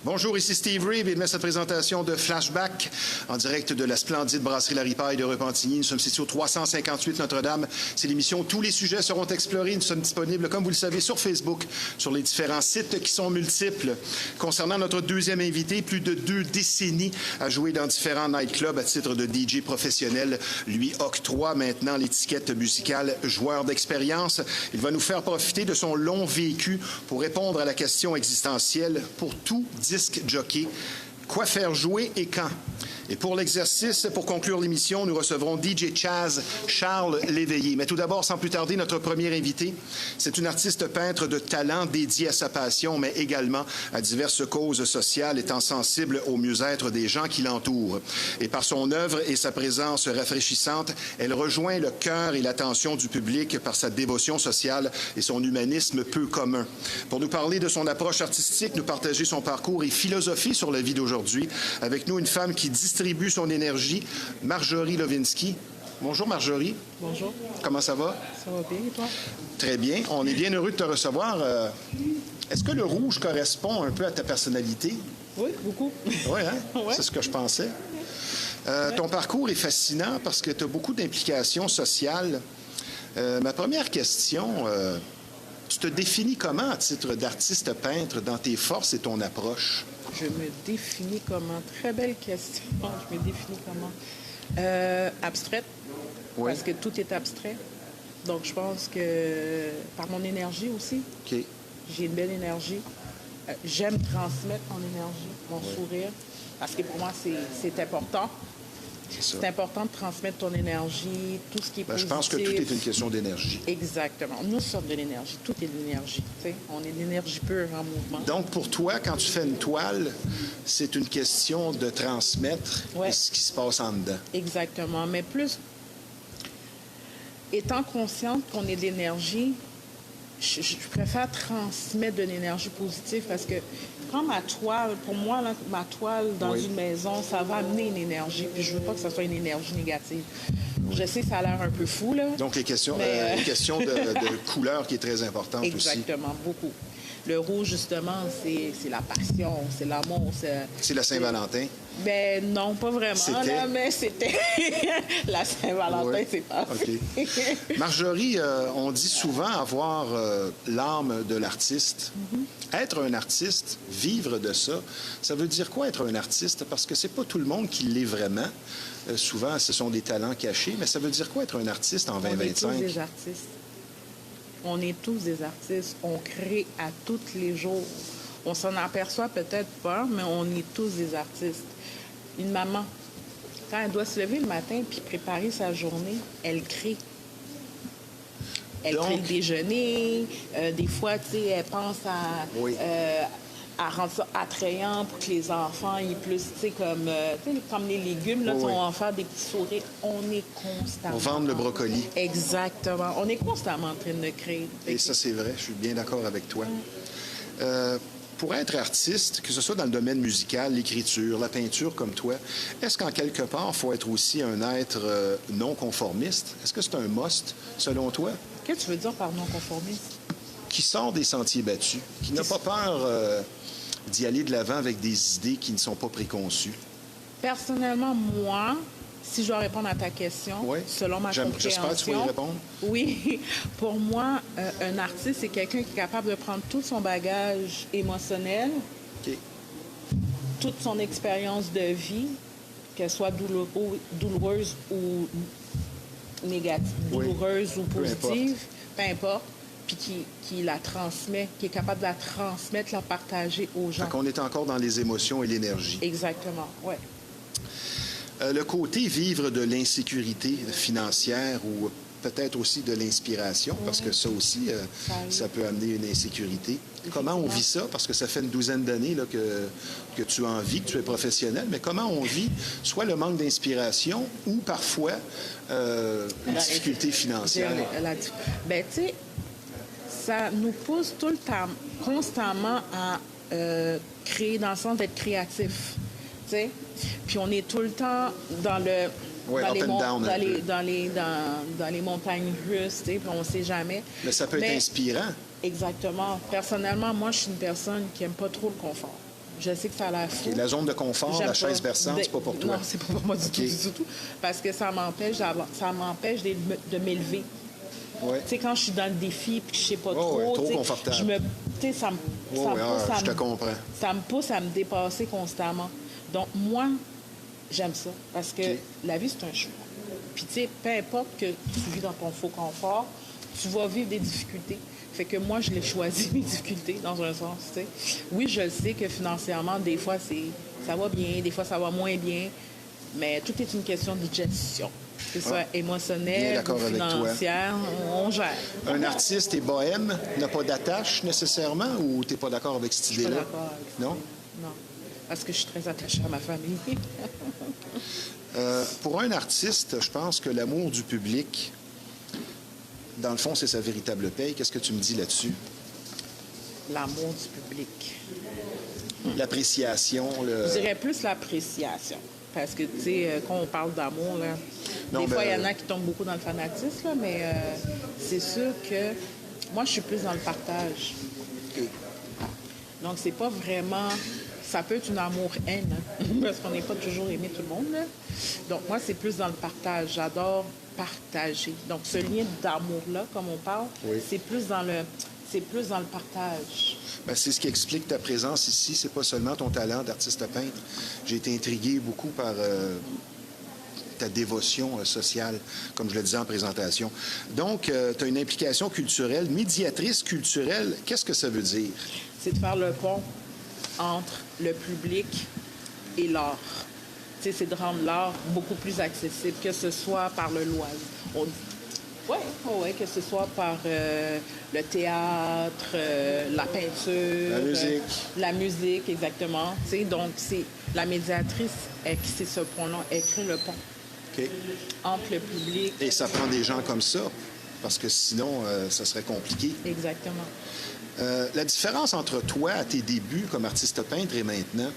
Bonjour, ici Steve Reeve. Bienvenue à cette présentation de Flashback en direct de la splendide brasserie La Ripaille de Repentigny. Nous sommes situés au 358 Notre-Dame. C'est l'émission. Tous les sujets seront explorés. Nous sommes disponibles, comme vous le savez, sur Facebook, sur les différents sites qui sont multiples. Concernant notre deuxième invité, plus de 2 décennies à jouer dans différents nightclubs à titre de DJ professionnel, lui octroie maintenant l'étiquette musicale joueur d'expérience. Il va nous faire profiter de son long vécu pour répondre à la question existentielle pour tout disque jockey. Quoi faire jouer et quand? Et pour l'exercice, pour conclure l'émission, nous recevrons DJ Chaz Charles Léveillé. Mais tout d'abord, sans plus tarder, notre premier invité, c'est une artiste peintre de talent dédiée à sa passion, mais également à diverses causes sociales, étant sensible au mieux-être des gens qui l'entourent. Et par son œuvre et sa présence rafraîchissante, elle rejoint le cœur et l'attention du public par sa dévotion sociale et son humanisme peu commun. Pour nous parler de son approche artistique, nous partager son parcours et philosophie sur la vie d'aujourd'hui, avec nous une femme qui distribue son énergie, Marjorie Lewinsky. Bonjour Marjorie. Bonjour. Comment ça va? Ça va bien et toi? Très bien. On est bien heureux de te recevoir. Est-ce que le rouge correspond un peu à ta personnalité? Oui, beaucoup. Oui, hein? Ouais. C'est ce que je pensais. Ton parcours est fascinant parce que tu as beaucoup d'implications sociales. Ma première question, tu te définis comment à titre d'artiste peintre dans tes forces et ton approche? Je me définis comment? Très belle question. Je me définis comment? Abstraite, Oui. parce que tout est abstrait. Donc, je pense que par mon énergie aussi, OK. j'ai une belle énergie. J'aime transmettre mon énergie, mon sourire, parce que pour moi, c'est important. C'est important de transmettre ton énergie, tout ce qui est positif. Je pense que tout est une question d'énergie. Exactement. Nous sommes de l'énergie. Tout est de l'énergie. Tu sais, on est de l'énergie pure en mouvement. Donc, pour toi, quand tu fais une toile, c'est une question de transmettre ce qui se passe en dedans. Exactement. Mais plus, étant consciente qu'on est de l'énergie, je préfère transmettre de l'énergie positive parce que quand ma toile, pour moi, là, ma toile dans une maison, ça va amener une énergie. Puis je veux pas que ce soit une énergie négative. Je sais que ça a l'air un peu fou, là. Donc, les questions de couleur qui est très importante aussi. Exactement, beaucoup. Le rouge, justement, c'est la passion, c'est l'amour. C'est la Saint-Valentin? Ben non, pas vraiment, là, mais c'était la Saint-Valentin, c'est pas. OK. Marjorie, on dit souvent avoir l'âme de l'artiste. Être un artiste, vivre de ça, ça veut dire quoi être un artiste? Parce que c'est pas tout le monde qui l'est vraiment. Souvent, ce sont des talents cachés, mais ça veut dire quoi être un artiste en 2025? On est tous des artistes. On est tous des artistes. On crée à tous les jours. On s'en aperçoit peut-être pas, mais on est tous des artistes. Une maman, quand elle doit se lever le matin puis préparer sa journée, elle crée. Elle crée le déjeuner. Des fois, tu sais, elle pense à rendre ça attrayant pour que les enfants aient plus, tu sais, comme les légumes, là, on va faire des petits sourires. On est constamment... On vend le brocoli. Exactement. On est constamment en train de créer. Et ça, c'est vrai. Je suis bien d'accord avec toi. Pour être artiste, que ce soit dans le domaine musical, l'écriture, la peinture comme toi, est-ce qu'en quelque part, il faut être aussi un être non conformiste? Est-ce que c'est un must, selon toi? Qu'est-ce que tu veux dire par non conformiste? Qui sort des sentiers battus, qui n'a pas peur d'y aller de l'avant avec des idées qui ne sont pas préconçues. Personnellement, moi, si je dois répondre à ta question, selon ma compréhension... J'espère que tu vas y répondre. Oui. Pour moi, un artiste, c'est quelqu'un qui est capable de prendre tout son bagage émotionnel, toute son expérience de vie, qu'elle soit douloureuse ou négative, douloureuse ou positive, peu importe, puis qui la transmet, qui est capable de la transmettre, la partager aux gens. Fait qu'on est encore dans les émotions et l'énergie. Exactement, oui. Le côté vivre de l'insécurité financière ou peut-être aussi de l'inspiration, parce que ça aussi, ça peut amener une insécurité. Comment on vit ça? Parce que ça fait une douzaine d'années là, que tu en vis, que tu es professionnel, mais comment on vit soit le manque d'inspiration ou parfois une difficulté financière? Bien, tu sais, ça nous pousse tout le temps, constamment à créer, dans le sens d'être créatif. Tu sais? Puis on est tout le temps dans le... dans les montagnes russes, tu sais, puis on ne sait jamais. Mais ça peut être inspirant. Exactement. Personnellement, moi, je suis une personne qui n'aime pas trop le confort. Je sais que ça a l'air fou. OK, la zone de confort, J'aime la chaise pas. berçante, c'est pas pour toi. Non, c'est pas pour moi du tout. Parce que ça m'empêche de m'élever. Ouais. Tu sais, quand je suis dans le défi puis que je sais pas Ouais, trop, trop tu sais, confortable. tu sais, ça me Ouais, pousse je te comprends. ça me pousse à me dépasser constamment. Donc, moi, j'aime ça parce que OK. la vie, c'est un choix. Puis, tu sais, peu importe que tu vis dans ton faux confort, tu vas vivre des difficultés. Fait que moi, je l'ai choisi, mes difficultés, dans un sens, tu sais. Oui, je sais que financièrement, des fois, ça va bien, des fois, ça va moins bien, mais tout est une question de gestion. Que ce soit Bien émotionnelle d'accord ou avec toi. financière, on gère. Un artiste est bohème, n'a pas d'attache nécessairement, ou tu n'es pas d'accord avec cette Je suis pas idée-là? d'accord avec ça. Non? Non. Parce que je suis très attachée à ma famille. Pour un artiste, je pense que l'amour du public, dans le fond, c'est sa véritable paye. Qu'est-ce que tu me dis là-dessus? L'amour du public. L'appréciation, le... Je dirais plus l'appréciation. Parce que, tu sais, quand on parle d'amour, là, Non, des fois, il y ben, en a qui tombent beaucoup dans le fanatisme, là, mais c'est sûr que moi, je suis plus dans le partage. OK. Donc, c'est pas vraiment... Ça peut être une amour-haine, hein, parce qu'on n'est pas toujours aimé tout le monde, là. Donc, moi, c'est plus dans le partage. J'adore partager. Donc, ce lien d'amour-là, comme on parle, Oui. c'est plus dans le partage. Ben, c'est ce qui explique ta présence ici. C'est pas seulement ton talent d'artiste peintre. J'ai été intrigué beaucoup par ta dévotion sociale, comme je le disais en présentation. Donc, tu as une implication culturelle, médiatrice culturelle. Qu'est-ce que ça veut dire? C'est de faire le pont entre le public et l'art. Tu sais, c'est de rendre l'art beaucoup plus accessible, que ce soit par le loisir. Oui, que ce soit par le théâtre, la peinture, La musique. la musique, exactement. Tu sais, donc, c'est la médiatrice, c'est ce pont-là, elle crée le pont OK. entre le public. Et ça prend des gens comme ça, parce que sinon, ça serait compliqué. Exactement. La différence entre toi, à tes débuts comme artiste peintre et maintenant,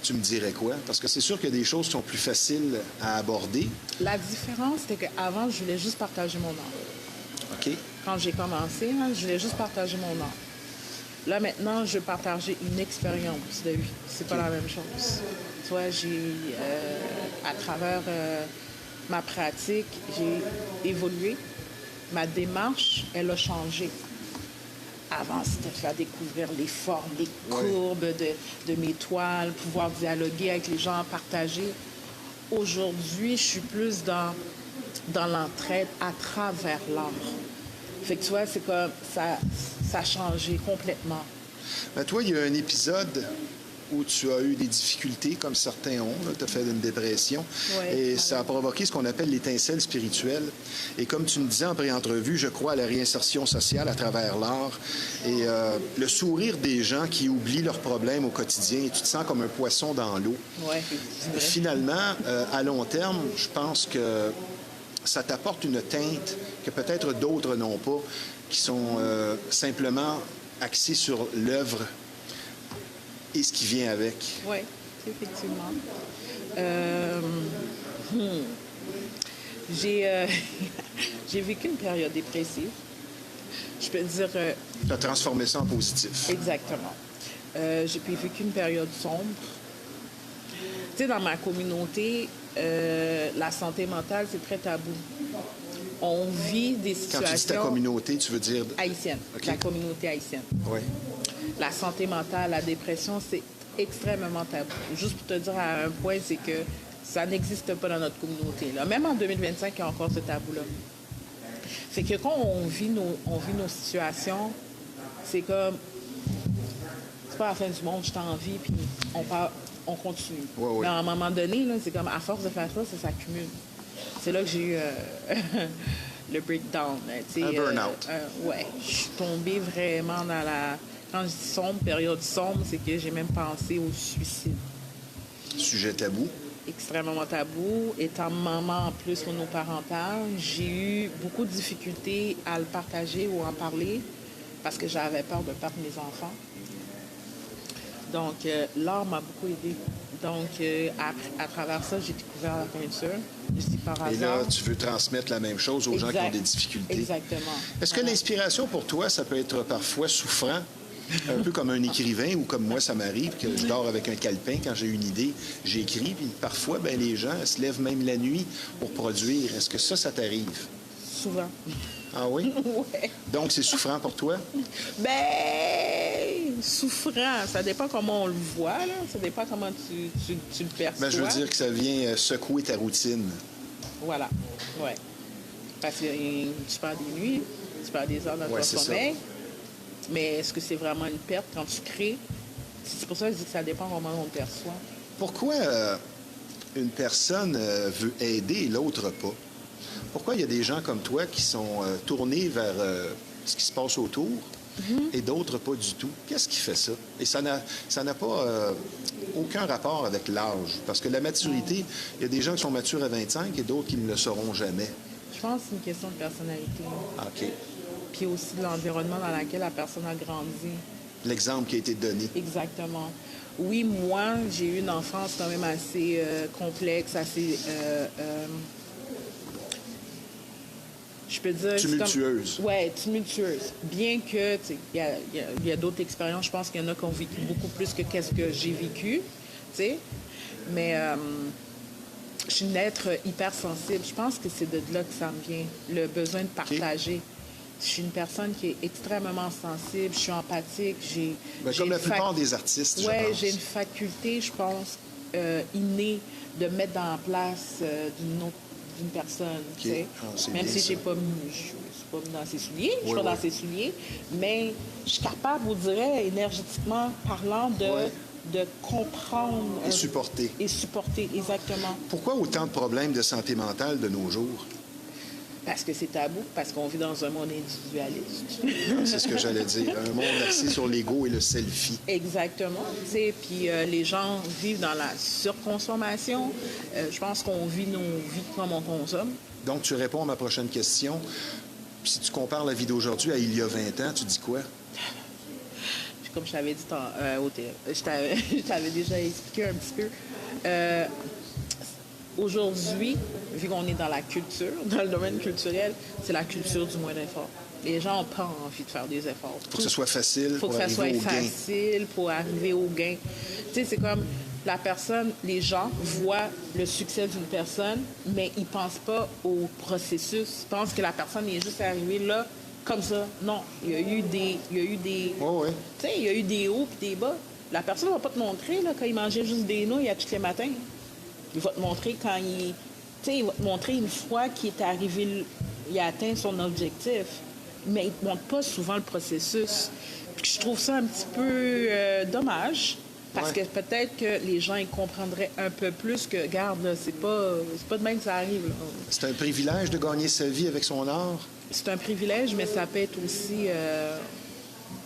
tu me dirais quoi? Parce que c'est sûr qu'il y a des choses qui sont plus faciles à aborder. La différence, c'est qu'avant, je voulais juste partager mon art. OK? Quand j'ai commencé, là, je voulais juste partager mon art. Là, maintenant, je veux partager une expérience de vie. C'est pas la même chose. Tu vois, à travers ma pratique, j'ai évolué. Ma démarche, elle a changé. Avant, c'était de faire découvrir les formes, les courbes de mes toiles, pouvoir dialoguer avec les gens, partager. Aujourd'hui, je suis plus dans l'entraide à travers l'art. Fait que tu vois, c'est comme ça a changé complètement. Ben, toi, il y a un épisode où tu as eu des difficultés, comme certains ont. Tu as fait une dépression. Ouais, et ça a provoqué ce qu'on appelle l'étincelle spirituelle. Et comme tu me disais en pré-entrevue, je crois à la réinsertion sociale à travers l'art. Et le sourire des gens qui oublient leurs problèmes au quotidien. Et tu te sens comme un poisson dans l'eau. Ouais, c'est vrai. Finalement, à long terme, je pense que ça t'apporte une teinte que peut-être d'autres n'ont pas, qui sont simplement axés sur l'œuvre et ce qui vient avec. Oui, effectivement. J'ai vécu une période dépressive. Je peux dire Tu as transformé ça en positif. exactement. J'ai vécu une période sombre. Tu sais, dans ma communauté, la santé mentale, c'est très tabou. On vit des Quand situations... tu dis ta communauté, tu veux dire... haïtienne, OK. la communauté haïtienne. Oui. La santé mentale, la dépression, c'est extrêmement tabou. Juste pour te dire à un point, c'est que ça n'existe pas dans notre communauté. Là. Même en 2025, il y a encore ce tabou-là. C'est que quand on vit nos situations, c'est comme... C'est pas la fin du monde, je t'en envie, puis on continue. Ouais, ouais. Mais à un moment donné, là, c'est comme, à force de faire ça, ça s'accumule. C'est là que j'ai eu le breakdown. Tu sais, Un burn-out. Ouais, je suis tombée vraiment dans la... Quand je dis sombre, période sombre, c'est que j'ai même pensé au suicide. Sujet tabou. Extrêmement tabou. Étant maman en plus monoparentale, j'ai eu beaucoup de difficultés à le partager ou en parler parce que j'avais peur de perdre mes enfants. Donc, l'art m'a beaucoup aidée. Donc, à travers ça, j'ai découvert la peinture. Je dis par hasard. Et là, tu veux transmettre la même chose aux gens qui ont des difficultés. Exactement. Est-ce que l'inspiration pour toi, ça peut être parfois souffrant Un peu comme un écrivain ou comme moi, ça m'arrive que je dors avec un calepin. Quand j'ai une idée, j'écris. Puis parfois, ben, les gens se lèvent même la nuit pour produire. Est-ce que ça t'arrive? Souvent. Ah oui? Ouais. Donc, c'est souffrant pour toi? Ben, souffrant. Ça dépend comment on le voit, là. Ça dépend comment tu le perçois. Ben, je veux dire que ça vient secouer ta routine. Voilà. Ouais. Parce que tu perds des nuits, tu perds des heures dans ton C'est sommeil. Mais est-ce que c'est vraiment une perte quand tu crées? C'est pour ça que je dis que ça dépend comment on le perçoit. Pourquoi une personne veut aider et l'autre pas? Pourquoi il y a des gens comme toi qui sont tournés vers ce qui se passe autour et d'autres pas du tout? Qu'est-ce qui fait ça? Et ça n'a pas aucun rapport avec l'âge. Parce que la maturité, il y a des gens qui sont matures à 25 et d'autres qui ne le seront jamais. Je pense que c'est une question de personnalité. OK. Puis aussi de l'environnement dans lequel la personne a grandi. L'exemple qui a été donné. Exactement. Oui, moi, j'ai eu une enfance quand même assez complexe, assez... je peux dire... Tumultueuse. Oui, tumultueuse. Bien que, tu sais, il y a d'autres expériences, je pense qu'il y en a qui ont vécu beaucoup plus que qu'est-ce que j'ai vécu, tu sais. Mais je suis une être hypersensible. Je pense que c'est de là que ça me vient, le besoin de partager. Okay. Je suis une personne qui est extrêmement sensible, je suis empathique, j'ai comme la plupart des artistes, Oui, j'ai une faculté, je pense, innée de mettre dans la place d'une personne. Okay. Même si je ne suis pas mis dans ses souliers, je suis pas dans ses souliers, mais je suis capable, vous dirais, énergétiquement parlant, de comprendre. Et supporter. Et supporter, exactement. Pourquoi autant de problèmes de santé mentale de nos jours? Parce que c'est tabou, parce qu'on vit dans un monde individualiste. C'est ce que j'allais dire. Un monde axé sur l'ego et le selfie. Exactement. Puis les gens vivent dans la surconsommation. Je pense qu'on vit nos vies comme on consomme. Donc, tu réponds à ma prochaine question. Si tu compares la vie d'aujourd'hui à il y a 20 ans, tu dis quoi? Puis comme je t'avais dit je t'avais déjà expliqué un petit peu. Aujourd'hui, vu qu'on est dans la culture, dans le domaine culturel, c'est la culture du moins d'efforts. Les gens n'ont pas envie de faire des efforts. Il faut que ce soit facile pour arriver au gain. Il faut que ça soit facile pour arriver au gain. Tu sais, c'est comme la personne, les gens voient le succès d'une personne, mais ils ne pensent pas au processus. Ils pensent que la personne est juste arrivée là, comme ça. Non, il y a eu des... Oh, oui. Tu sais, il y a eu des hauts et des bas. La personne ne va pas te montrer là, quand il mangeait juste des nouilles à tous les matins. Il va te montrer quand il... Tu sais, il va te montrer une fois qu'il est arrivé, il a atteint son objectif. Mais il ne te montre pas souvent le processus. Puis je trouve ça un petit peu dommage. Parce que peut-être que les gens ils comprendraient un peu plus que, regarde, là, c'est pas de même que ça arrive. Là. C'est un privilège de gagner sa vie avec son art? C'est un privilège, mais ça peut être aussi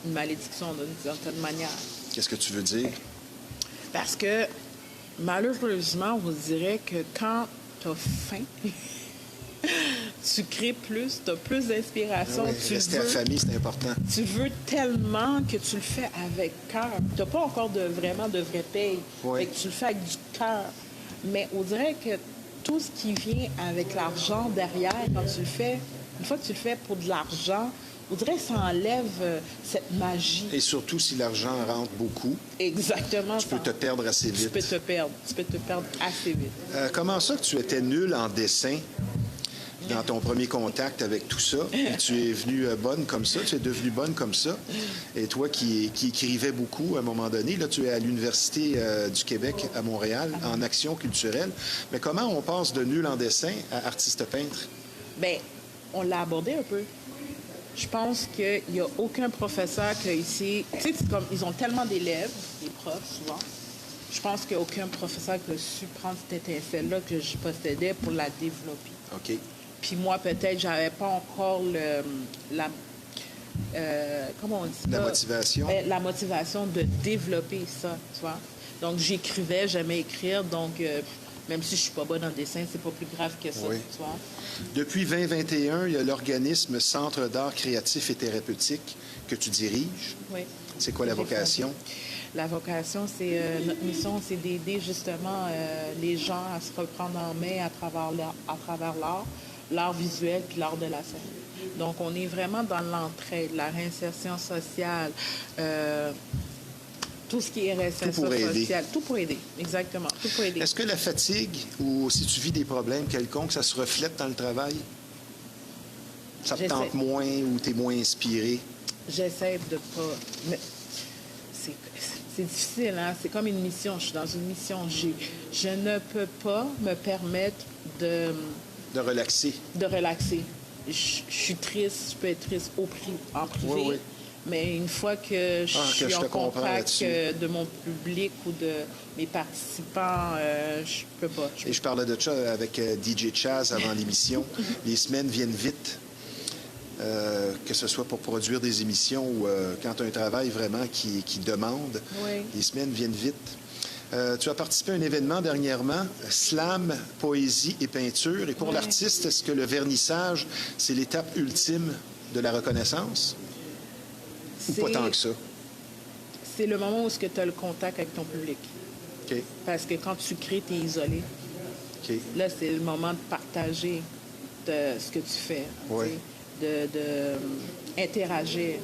une malédiction d'une certaine manière. Qu'est-ce que tu veux dire? Parce que malheureusement, on vous dirait que quand tu as faim, tu crées plus, tu as plus d'inspiration. Oui, rester à la famille, c'est important. Tu veux tellement que tu le fais avec cœur. Tu n'as pas encore vraiment de vraie paye. Fait que tu le fais avec du cœur. Mais on dirait que tout ce qui vient avec l'argent derrière, quand tu le fais, une fois que tu le fais pour de l'argent, on dirait que ça enlève cette magie. Et surtout si l'argent rentre beaucoup. Exactement. Tu peux te perdre assez vite. Tu peux te perdre assez vite. Comment ça que tu étais nul en dessin dans ton premier contact avec tout ça? Et tu es venue bonne comme ça, tu es devenue bonne comme ça. Et toi qui écrivais beaucoup à un moment donné, là, tu es à l'Université du Québec à Montréal en action culturelle. Mais comment on passe de nul en dessin à artiste peintre? Bien, on l'a abordé un peu. Je pense qu'il n'y a aucun professeur qui a ici... Tu sais, c'est comme, ils ont tellement d'élèves, des profs, souvent. Je pense qu'il n'y a aucun professeur qui a su prendre cette étincelle-là que je possédais pour la développer. OK. Puis moi, peut-être, j'avais pas encore comment on dit ça? La motivation. La motivation de développer ça, tu vois. Donc, j'écrivais, j'aimais écrire, donc... même si je suis pas bonne en dessin, c'est pas plus grave que ça, tu vois. Depuis 2021, il y a l'organisme Centre d'art créatif et thérapeutique que tu diriges. Oui. C'est quoi la vocation? La vocation, c'est notre mission, c'est d'aider justement les gens à se reprendre en main à travers l'art, l'art visuel puis l'art de la scène. Donc, on est vraiment dans l'entraide, la réinsertion sociale, tout ce qui est réinsertion sociale. Tout pour aider, exactement. Tout pour aider. Est-ce que la fatigue ou si tu vis des problèmes quelconques, ça se reflète dans le travail? Ça te tente moins ou tu es moins inspiré? J'essaie de pas... Mais c'est difficile, hein? C'est comme une mission. Je suis dans une mission. Je ne peux pas me permettre de... De relaxer. De relaxer. Je suis triste, je peux être triste en privé. Oui, oui. Mais une fois que je suis en contact de mon public ou de mes participants, je peux pas. Et je parlais de ça avec DJ Chaz avant l'émission. Les semaines viennent vite. Que ce soit pour produire des émissions ou quand tu as un travail vraiment qui demande, les semaines viennent vite. Tu as participé à un événement dernièrement, slam, poésie et peinture. Et pour l'artiste, est-ce que le vernissage, c'est l'étape ultime de la reconnaissance? Ou pas tant que ça? C'est le moment où tu as le contact avec ton public. Okay. Parce que quand tu crées, tu es isolé. Okay. Là, c'est le moment de partager ce que tu fais. Oui. D'interagir,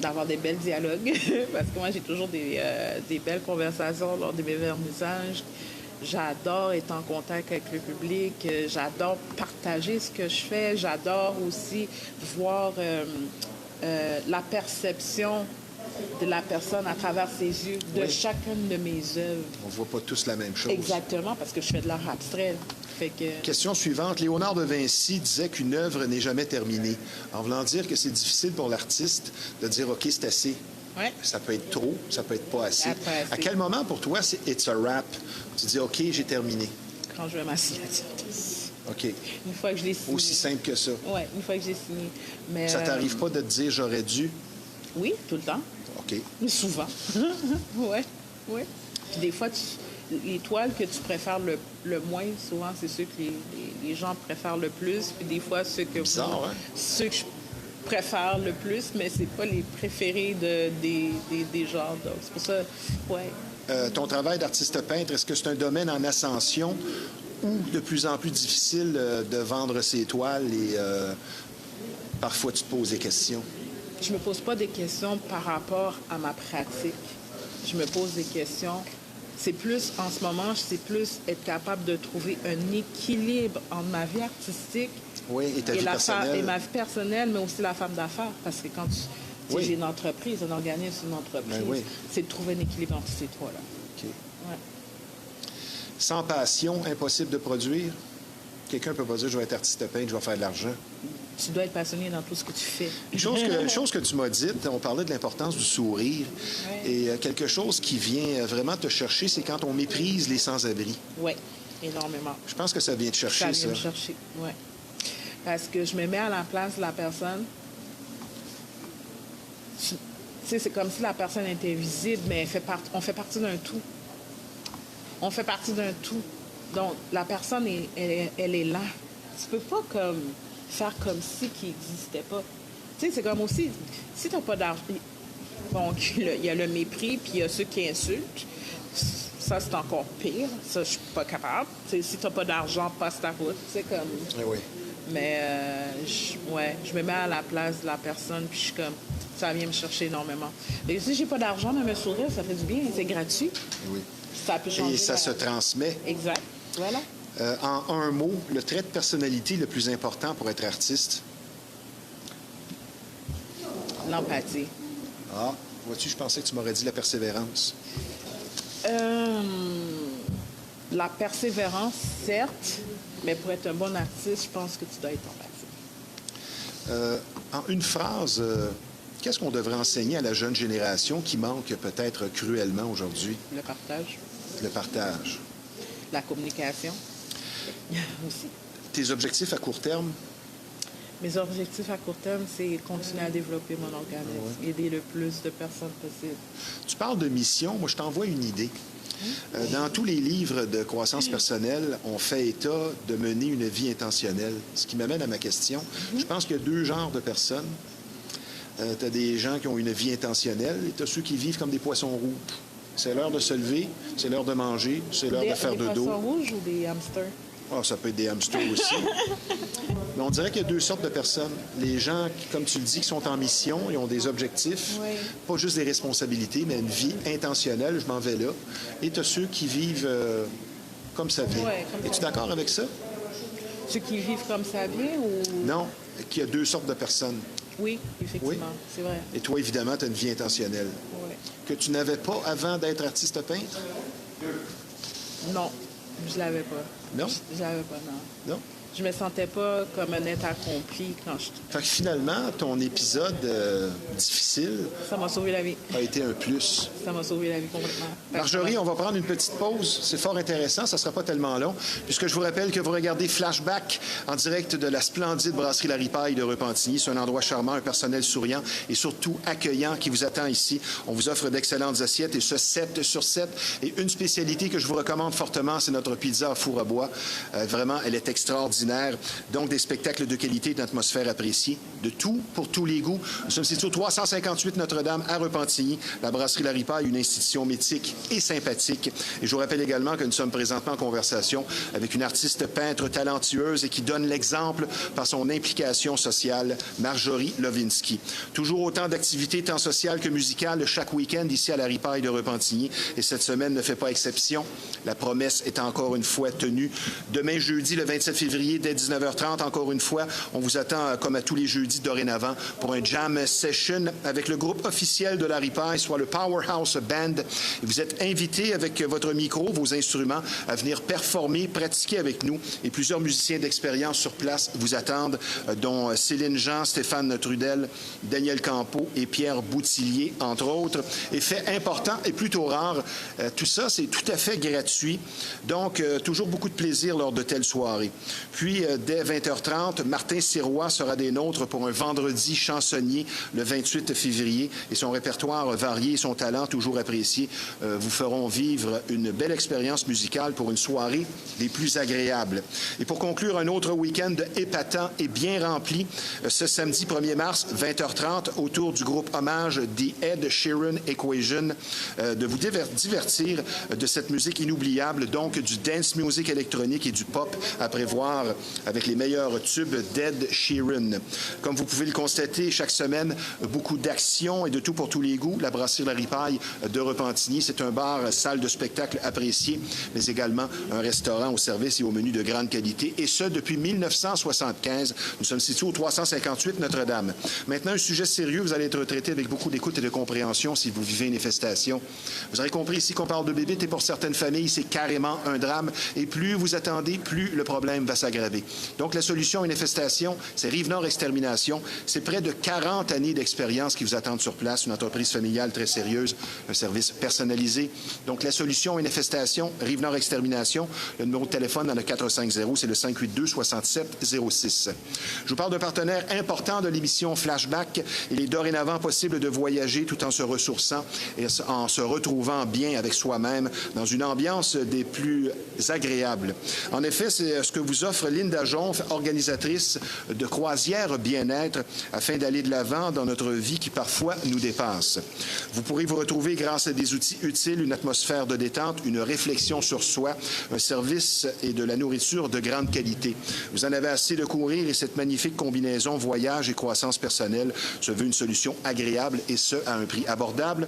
d'avoir des belles dialogues, parce que moi, j'ai toujours des belles conversations lors de mes vernissages. J'adore être en contact avec le public, j'adore partager ce que je fais, j'adore aussi voir la perception de la personne à travers ses yeux, de chacune de mes œuvres. On ne voit pas tous la même chose. Exactement, parce que je fais de l'art abstrait. Fait que... Question suivante. Léonard de Vinci disait qu'une œuvre n'est jamais terminée. En voulant dire que c'est difficile pour l'artiste de dire « OK, c'est assez ». Ouais. Ça peut être trop, ça peut être pas assez. À quel moment, pour toi, c'est « it's a wrap ». Tu dis « OK, j'ai terminé ». Quand je vais ma signature. OK. Une fois que je l'ai signé. Aussi simple que ça. Oui, une fois que j'ai signé. Mais, ça t'arrive pas de te dire « j'aurais dû ». Oui, tout le temps. OK. Souvent. Oui, oui. Puis des fois, les toiles que tu préfères le moins, souvent, c'est ceux que les gens préfèrent le plus. Puis des fois, ceux que ceux que je préfère le plus, mais c'est pas les préférés des gens. Donc, c'est pour ça, ton travail d'artiste peintre, est-ce que c'est un domaine en ascension ou de plus en plus difficile de vendre ses toiles et parfois tu te poses des questions? Je me pose pas des questions par rapport à ma pratique. Je me pose des questions. C'est plus, en ce moment, c'est plus être capable de trouver un équilibre entre ma vie artistique et ta vie personnelle. Et ma vie personnelle, mais aussi la femme d'affaires. Parce que quand j'ai une entreprise, un organisme, une entreprise, c'est de trouver un équilibre entre ces trois-là. OK. Ouais. Sans passion, impossible de produire. Quelqu'un ne peut pas dire « je vais être artiste peintre, je vais faire de l'argent ». Tu dois être passionné dans tout ce que tu fais. Une chose que tu m'as dite, on parlait de l'importance du sourire. Et quelque chose qui vient vraiment te chercher, c'est quand on méprise les sans-abri. Oui, énormément. Je pense que ça vient te chercher, ça. Ça vient me chercher, oui. Parce que je me mets à la place de la personne. Tu sais, c'est comme si la personne était visible, mais on fait partie d'un tout. On fait partie d'un tout. Donc, la personne, elle est là. Tu peux pas faire comme si qui n'existait pas. Tu sais, c'est comme aussi, si tu n'as pas d'argent, donc il y a le mépris, puis il y a ceux qui insultent. Ça, c'est encore pire. Ça, je suis pas capable. Tu sais, si tu n'as pas d'argent, passe ta route. C'est comme... Oui. Mais, je me mets à la place de la personne, puis je suis comme... Ça vient me chercher énormément. Et si j'ai pas d'argent, mais me sourire, ça fait du bien. C'est gratuit. Oui. Ça peut changer. Et ça se transmet. Exact. Voilà. En un mot, le trait de personnalité le plus important pour être artiste? L'empathie. Ah, vois-tu, je pensais que tu m'aurais dit la persévérance. La persévérance, certes, mais pour être un bon artiste, je pense que tu dois être empathique. En une phrase, qu'est-ce qu'on devrait enseigner à la jeune génération qui manque peut-être cruellement aujourd'hui? Le partage. Le partage. La communication. Aussi. Tes objectifs à court terme? Mes objectifs à court terme, c'est continuer à développer mon organisme, aider le plus de personnes possible. Tu parles de mission. Moi, je t'envoie une idée. Dans tous les livres de croissance personnelle, on fait état de mener une vie intentionnelle. Ce qui m'amène à ma question. Je pense qu'il y a deux genres de personnes. Tu as des gens qui ont une vie intentionnelle et tu as ceux qui vivent comme des poissons rouges. C'est l'heure de se lever, c'est l'heure de manger, c'est l'heure de faire dodo. Des poissons rouges ou des hamsters? Oh, ça peut être des hamsters aussi. Mais on dirait qu'il y a deux sortes de personnes. Les gens, qui, comme tu le dis, qui sont en mission, ils ont des objectifs, Oui. pas juste des responsabilités, mais une vie intentionnelle, je m'en vais là. Et tu as ceux qui vivent comme ça vient. Ouais, comme Es-tu ça. d'accord avec ça? Ceux qui vivent comme ça vient ou... Non, qu'il y a deux sortes de personnes. Oui, effectivement, Oui. c'est vrai. Et toi, évidemment, tu as une vie intentionnelle. Ouais. Que tu n'avais pas avant d'être artiste peintre? Non, je l'avais pas. Non? Je l'avais pas, non. Non? Je me sentais pas comme un être accompli quand je... Fait que finalement, ton épisode difficile Ça m'a sauvé la vie. a été un plus. Ça m'a sauvé la vie complètement. Marjorie, on va prendre une petite pause. C'est fort intéressant, ça ne sera pas tellement long, puisque je vous rappelle que vous regardez Flashback en direct de la splendide brasserie La Ripaille de Repentigny. C'est un endroit charmant, un personnel souriant et surtout accueillant qui vous attend ici. On vous offre d'excellentes assiettes et ce 7 sur 7. Et une spécialité que je vous recommande fortement, c'est notre pizza à four à bois. Vraiment, elle est extraordinaire. Donc, des spectacles de qualité, d'une atmosphère appréciée. De tout, pour tous les goûts. Nous sommes situés au 358 Notre-Dame à Repentigny. La brasserie La Ripaille, une institution mythique et sympathique. Et je vous rappelle également que nous sommes présentement en conversation avec une artiste peintre talentueuse et qui donne l'exemple par son implication sociale, Marjorie Lewinsky. Toujours autant d'activités tant sociales que musicales chaque week-end ici à La Ripaille de Repentigny. Et cette semaine ne fait pas exception. La promesse est encore une fois tenue. Demain, jeudi, le 27 février, dès 19h30, encore une fois, on vous attend comme à tous les jeudis dorénavant pour un jam session avec le groupe officiel de La Ripaille, soit le Powerhouse Band. Et vous êtes invités avec votre micro, vos instruments, à venir performer, pratiquer avec nous. Et plusieurs musiciens d'expérience sur place vous attendent, dont Céline Jean, Stéphane Trudel, Daniel Campeau et Pierre Boutillier, entre autres. Et fait important et plutôt rare, tout ça, c'est tout à fait gratuit. Donc, toujours beaucoup de plaisir lors de telles soirées. Puis, dès 20h30, Martin Sirois sera des nôtres pour un vendredi chansonnier le 28 février. Et son répertoire varié et son talent toujours apprécié vous feront vivre une belle expérience musicale pour une soirée des plus agréables. Et pour conclure, un autre week-end épatant et bien rempli ce samedi 1er mars, 20h30, autour du groupe hommage The Ed Sheeran Equation, de vous divertir de cette musique inoubliable, donc du dance music électronique et du pop à prévoir avec les meilleurs tubes d'Ed Sheeran. Comme vous pouvez le constater, chaque semaine, beaucoup d'action et de tout pour tous les goûts. La brasserie La Ripaille de Repentigny, c'est un bar, salle de spectacle apprécié, mais également un restaurant au service et au menu de grande qualité, et ce, depuis 1975. Nous sommes situés au 358 Notre-Dame. Maintenant, un sujet sérieux, vous allez être traité avec beaucoup d'écoute et de compréhension si vous vivez une infestation. Vous aurez compris ici qu'on parle de bébites et pour certaines familles, c'est carrément un drame. Et plus vous attendez, plus le problème va s'aggraver. Donc, la solution à une infestation, c'est Rive-Nord Extermination. C'est près de 40 années d'expérience qui vous attendent sur place, une entreprise familiale très sérieuse, un service personnalisé. Donc, la solution à une infestation, Rive-Nord Extermination. Le numéro de téléphone dans le 450, c'est le 582-6706. Je vous parle d'un partenaire important de l'émission Flashback. Il est dorénavant possible de voyager tout en se ressourçant et en se retrouvant bien avec soi-même dans une ambiance des plus agréables. En effet, c'est ce que vous offre Linda Jonf, organisatrice de croisières bien-être, afin d'aller de l'avant dans notre vie qui parfois nous dépasse. Vous pourrez vous retrouver grâce à des outils utiles, une atmosphère de détente, une réflexion sur soi, un service et de la nourriture de grande qualité. Vous en avez assez de courir et cette magnifique combinaison voyage et croissance personnelle se veut une solution agréable et ce, à un prix abordable.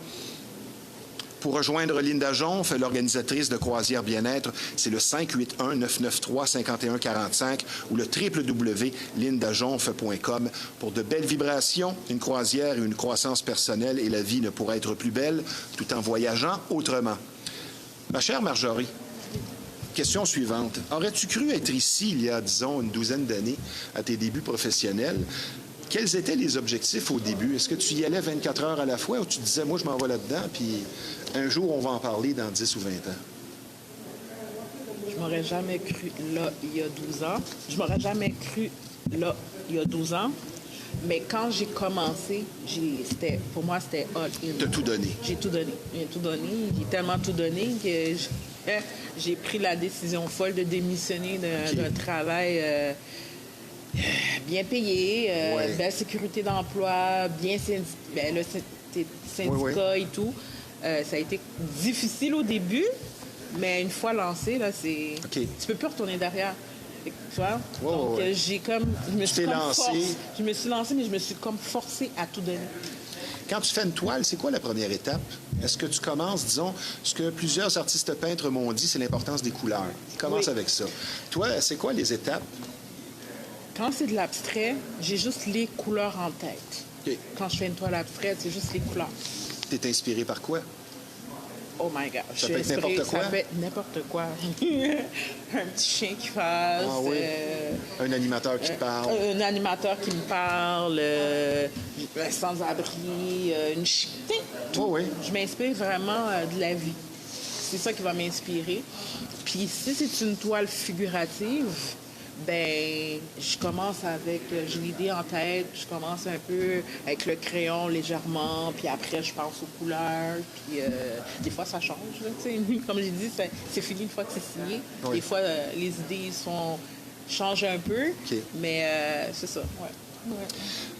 Pour rejoindre Linda Jonf, l'organisatrice de Croisière Bien-être, c'est le 581-993-5145 ou le www.lindajonf.com. Pour de belles vibrations, une croisière et une croissance personnelle et la vie ne pourrait être plus belle tout en voyageant autrement. Ma chère Marjorie, question suivante. Aurais-tu cru être ici il y a, disons, une douzaine d'années à tes débuts professionnels? Quels étaient les objectifs au début? Est-ce que tu y allais 24 heures à la fois ou tu te disais, moi, je m'en vais là-dedans, puis un jour, on va en parler dans 10 ou 20 ans? Je m'aurais jamais cru là il y a 12 ans. Je m'aurais jamais cru là il y a 12 ans. Mais quand j'ai commencé, pour moi, c'était all-in. Tu as tout donné. J'ai tout donné. J'ai tout donné. J'ai tellement tout donné que j'ai pris la décision folle de démissionner d'un travail bien payé, belle sécurité d'emploi, bien le syndicat et tout. Ça a été difficile au début, mais une fois lancé, là, c'est... OK. Tu peux plus retourner derrière. Tu vois? Ouais, Donc, ouais. j'ai comme... Je me Tu suis t'es comme lancé. Je me suis lancée, mais je me suis comme forcée à tout donner. Quand tu fais une toile, c'est quoi la première étape? Est-ce que tu commences, disons, ce que plusieurs artistes peintres m'ont dit, c'est l'importance des couleurs. Ils commencent Oui. avec ça. Toi, c'est quoi les étapes? Quand c'est de l'abstrait, j'ai juste les couleurs en tête. OK. Quand je fais une toile abstraite, c'est juste les couleurs. Tu es inspiré par quoi? Oh my God. Ça peut être n'importe quoi? Ça peut être n'importe quoi. Un petit chien qui fasse. Ah oui? Un animateur qui te parle. Un animateur qui me parle. Un sans-abri. Une chité. Oh oui. Je m'inspire vraiment de la vie. C'est ça qui va m'inspirer. Puis si c'est une toile figurative, ben je commence avec, j'ai l'idée en tête, je commence un peu avec le crayon légèrement, puis après je pense aux couleurs, puis des fois ça change, là, tu sais. Comme j'ai dit, c'est fini une fois que c'est signé. Oui. Des fois les idées changent un peu, OK. mais c'est ça, ouais.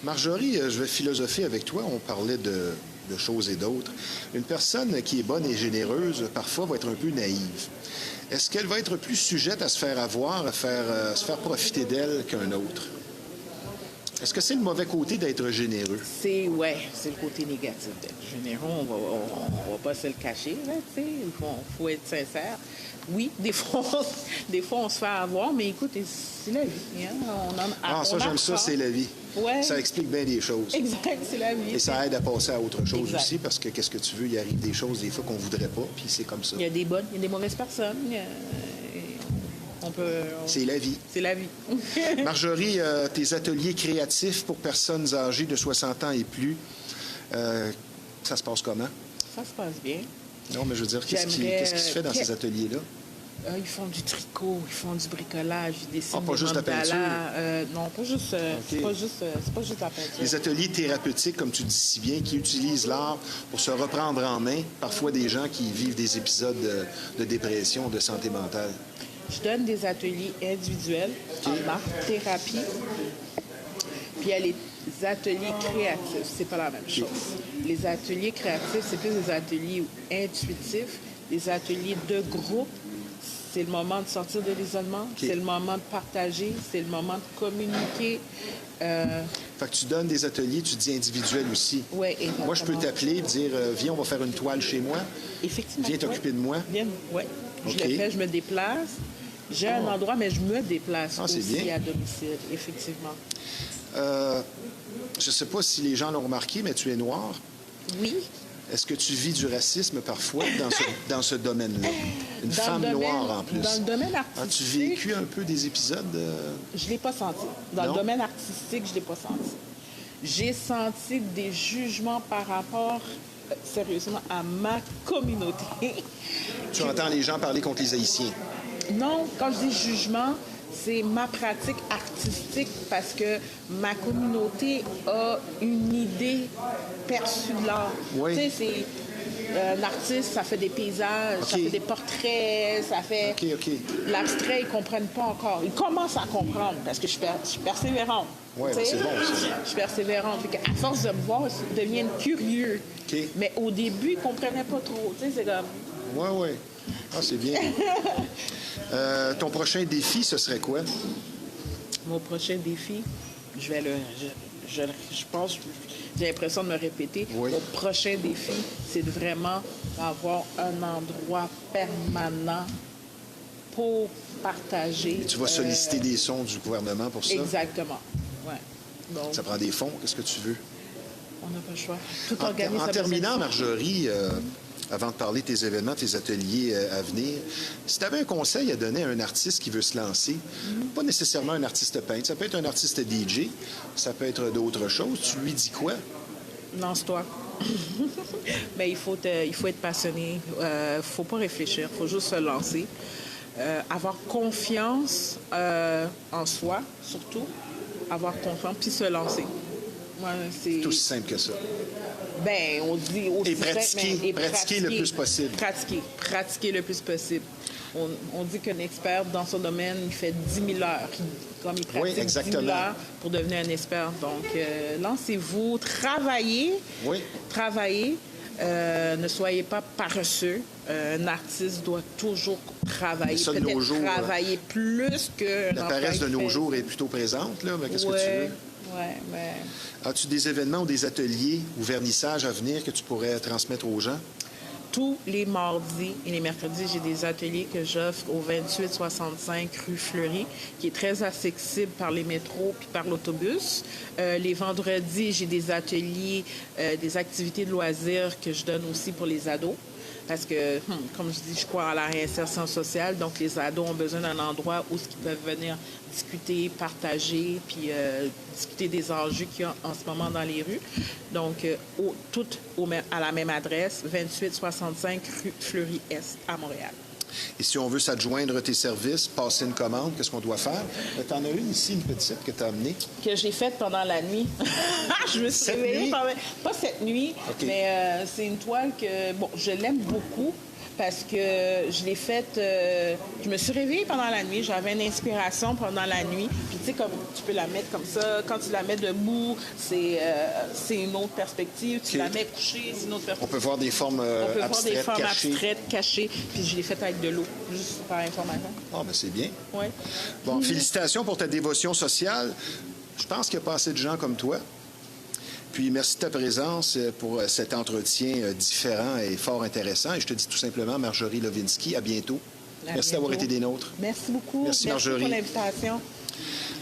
Marjorie, je vais philosopher avec toi. On parlait de choses et d'autres. Une personne qui est bonne et généreuse, parfois, va être un peu naïve. Est-ce qu'elle va être plus sujette à se faire avoir, se faire profiter d'elle qu'un autre? Est-ce que c'est le mauvais côté d'être généreux? C'est le côté négatif d'être généreux. On va pas se le cacher, là, tu sais. Il faut être sincère. Oui, des fois, on se fait avoir, mais écoute, c'est la vie. Hein? Ça, j'aime ça, c'est la vie. Ouais. Ça explique bien des choses. Exact, c'est la vie. Et ça aide à passer à autre chose Exact. aussi, parce que qu'est-ce que tu veux, il arrive des choses des fois qu'on voudrait pas, puis c'est comme ça. Il y a des bonnes, il y a des mauvaises personnes. C'est la vie. C'est la vie. Marjorie, tes ateliers créatifs pour personnes âgées de 60 ans et plus, ça se passe comment? Ça se passe bien. Non, mais je veux dire, qu'est-ce qui se fait dans ces ateliers-là? Ils font du tricot, ils font du bricolage, ils dessinent pas des juste la peinture? non, pas juste, c'est pas juste la peinture. Les ateliers thérapeutiques, comme tu dis si bien, qui utilisent l'art pour se reprendre en main, parfois des gens qui vivent des épisodes de dépression, de santé mentale. Je donne des ateliers individuels en art-thérapie. Puis il y a les ateliers créatifs, c'est pas la même chose. Les ateliers créatifs, c'est plus des ateliers intuitifs. Les ateliers de groupe, c'est le moment de sortir de l'isolement, c'est le moment de partager, c'est le moment de communiquer. Fait que tu donnes des ateliers, tu dis individuels aussi. Oui, exactement. Moi, je peux t'appeler et dire viens, on va faire une toile chez moi. Effectivement. Viens t'occuper de moi. Viens, oui. OK. Je le fais, je me déplace. J'ai un endroit, mais je me déplace c'est aussi bien. à domicile, effectivement. Je ne sais pas si les gens l'ont remarqué, mais tu es noire. Oui. Est-ce que tu vis du racisme parfois dans ce domaine-là? Une femme noire en plus. Dans le domaine artistique. As-tu vécu un peu des épisodes? Je ne l'ai pas senti. Dans Non? le domaine artistique, je ne l'ai pas senti. J'ai senti des jugements par rapport, sérieusement, à ma communauté. Tu entends les gens parler contre les Haïtiens. Non, quand je dis jugement, c'est ma pratique artistique parce que ma communauté a une idée perçue de l'art. Oui. Tu sais, c'est un artiste, ça fait des paysages, ça OK. fait des portraits, ça fait... OK. L'abstrait, ils ne comprennent pas encore. Ils commencent à comprendre parce que je suis persévérante. Ouais, Tu sais? c'est bon, ça. Je suis persévérante. Fait qu'à force de me voir, ils deviennent curieux. OK. Mais au début, ils ne comprenaient pas trop. Tu sais, c'est comme... Oui. Ah, c'est bien. Ton prochain défi, ce serait quoi? Mon prochain défi, je pense, j'ai l'impression de me répéter. Oui. Mon prochain défi, c'est de vraiment avoir un endroit permanent pour partager. Et tu vas solliciter des sons du gouvernement pour ça? Exactement. Ouais. Donc, Ça prend des fonds. Qu'est-ce que tu veux? on n'a pas le choix. Tout organisme En a besoin de terminant, fonds. Marjorie, avant de parler de tes événements, tes ateliers à venir, si tu avais un conseil à donner à un artiste qui veut se lancer, pas nécessairement un artiste peintre, ça peut être un artiste DJ, ça peut être d'autres choses, tu lui dis quoi? Lance-toi. Mais il faut être passionné. Faut pas réfléchir. faut juste se lancer. Avoir confiance en soi, surtout. Avoir confiance, puis se lancer. Moi, c'est... C'est aussi simple que ça. Ben, on dit aussi Et pratiquer, simple, mais- pratiquer le plus possible. Pratiquer le plus possible. On dit qu'un expert dans son domaine, il fait 10 000 heures. Comme il pratique 10 000 exactement. heures pour devenir un expert. Donc, lancez-vous, travaillez. Oui. Travaillez. Ne soyez pas paresseux. Un artiste doit toujours travailler, Ça, de nos peut-être jours, travailler plus que... La paresse de nos jours est plutôt présente, là. Mais qu'est-ce que tu veux? Oui, mais... As-tu des événements ou des ateliers ou vernissages à venir que tu pourrais transmettre aux gens? Tous les mardis et les mercredis, j'ai des ateliers que j'offre au 2865 rue Fleury, qui est très accessible par les métros puis par l'autobus. Les vendredis, j'ai des ateliers, des activités de loisirs que je donne aussi pour les ados. Parce que, comme je dis, je crois à la réinsertion sociale. Donc, les ados ont besoin d'un endroit où ils peuvent venir discuter, partager, puis discuter des enjeux qu'il y a en ce moment dans les rues. Donc, à la même adresse, 2865 rue Fleury-Est à Montréal. Et si on veut s'adjoindre tes services, passer une commande, qu'est-ce qu'on doit faire? Tu en as une ici, une petite, que tu as amenée. Que j'ai faite pendant la nuit. Je me suis réveillée pas cette nuit, okay. Mais c'est une toile que, bon, je l'aime beaucoup parce que je l'ai faite... je me suis réveillée pendant la nuit, j'avais une inspiration pendant la nuit. Puis tu sais, comme tu peux la mettre comme ça, quand tu la mets debout, c'est une autre perspective. Tu la mets couchée, c'est une autre perspective. On peut voir des formes abstraites, cachées. Puis je l'ai faite avec de l'eau, juste par information. Ah, ben c'est bien. Oui. Bon, félicitations pour ta dévotion sociale. Je pense qu'il n'y a pas assez de gens comme toi. Puis merci de ta présence pour cet entretien différent et fort intéressant. Et je te dis tout simplement, Marjorie Lewinsky, à bientôt. Merci d'avoir été des nôtres. Merci beaucoup. Merci Marjorie. Merci pour l'invitation.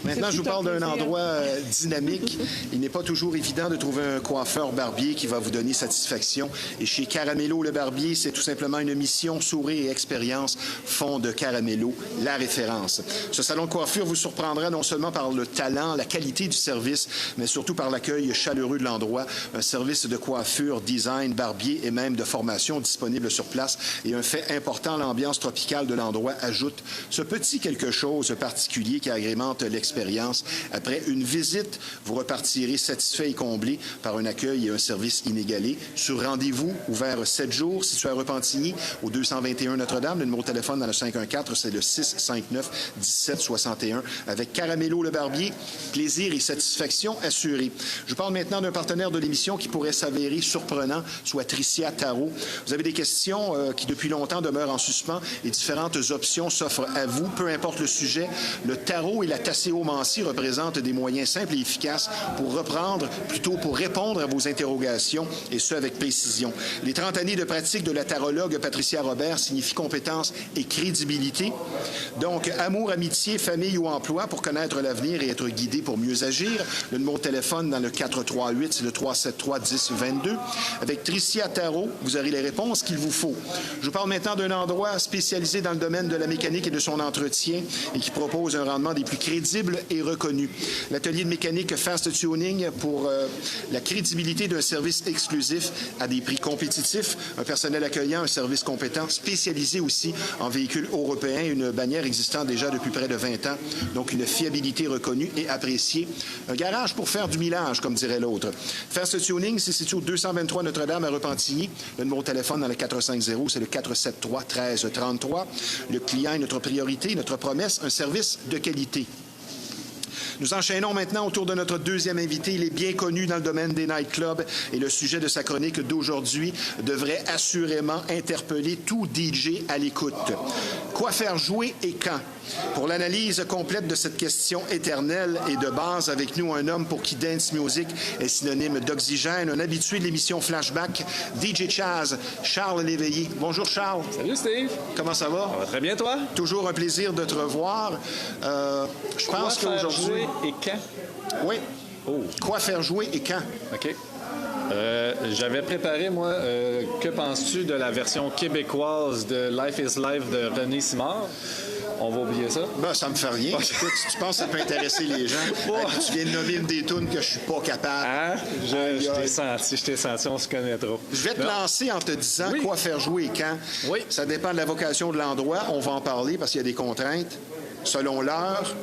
Maintenant, je vous parle d'un endroit dynamique. Il n'est pas toujours évident de trouver un coiffeur barbier qui va vous donner satisfaction. Et chez Caramello le barbier, c'est tout simplement une mission. Sourire et expérience font de Caramello la référence. Ce salon de coiffure vous surprendra non seulement par le talent, la qualité du service, mais surtout par l'accueil chaleureux de l'endroit. Un service de coiffure, design, barbier et même de formation disponible sur place. Et un fait important, l'ambiance tropicale de l'endroit ajoute ce petit quelque chose particulier qui agrémente l'expérience. Après une visite, vous repartirez satisfait et comblé par un accueil et un service inégalé. Sur rendez-vous, ouvert 7 jours, situé à Repentigny, au 221 Notre-Dame. Le numéro de téléphone dans le 514, c'est le 659-1761. Avec Caramello le barbier, plaisir et satisfaction assurés. Je parle maintenant d'un partenaire de l'émission qui pourrait s'avérer surprenant, soit Tricia Tarot. Vous avez des questions qui, depuis longtemps, demeurent en suspens et différentes options s'offrent à vous, peu importe le sujet. Le tarot et la tasséomancie représentent des moyens simples et efficaces pour répondre à vos interrogations, et ce, avec précision. Les 30 années de pratique de la tarologue Patricia Robert signifient compétence et crédibilité. Donc, amour, amitié, famille ou emploi pour connaître l'avenir et être guidé pour mieux agir. Le numéro de téléphone dans le 438, c'est le 373-1022. Avec Tricia Tarot, vous aurez les réponses qu'il vous faut. Je vous parle maintenant d'un endroit spécialisé dans le domaine de la mécanique et de son entretien et qui propose un rendement des plus crédibles et reconnus. L'atelier de mécanique Fast Tuning pour la crédibilité d'un service exclusif à des prix compétitifs, un personnel accueillant, un service compétent, spécialisé aussi en véhicules européens, une bannière existant déjà depuis près de 20 ans, donc une fiabilité reconnue et appréciée. Un garage pour faire du millage, comme dirait l'autre. Fast Tuning, c'est situé au 223 Notre-Dame à Repentigny. Le numéro de téléphone dans le 450, c'est le 473-1333. Le client est notre priorité, notre promesse, un service de qualité. Nous enchaînons maintenant autour de notre deuxième invité. Il est bien connu dans le domaine des nightclubs et le sujet de sa chronique d'aujourd'hui devrait assurément interpeller tout DJ à l'écoute. Quoi faire jouer et quand? Pour l'analyse complète de cette question éternelle et de base, avec nous un homme pour qui dance music est synonyme d'oxygène, un habitué de l'émission Flashback, DJ Chaz, Charles Léveillé. Bonjour Charles. Salut Steve. Comment ça va? Ça va très bien toi? Toujours un plaisir de te revoir. Je pense qu'aujourd'hui... Et quand? Oui. Oh. Quoi faire jouer et quand? OK. J'avais préparé, moi, que penses-tu de la version québécoise de Life is Life de René Simard? On va oublier ça? Ben, ça me fait rien. Écoute, si tu penses que ça peut intéresser les gens, tu viens de nommer une des tunes que je suis pas capable. Ah, je t'ai senti, on se connaît trop. Je vais te lancer en te disant quoi faire jouer et quand. Oui. Ça dépend de la vocation de l'endroit. On va en parler parce qu'il y a des contraintes. Selon l'heure.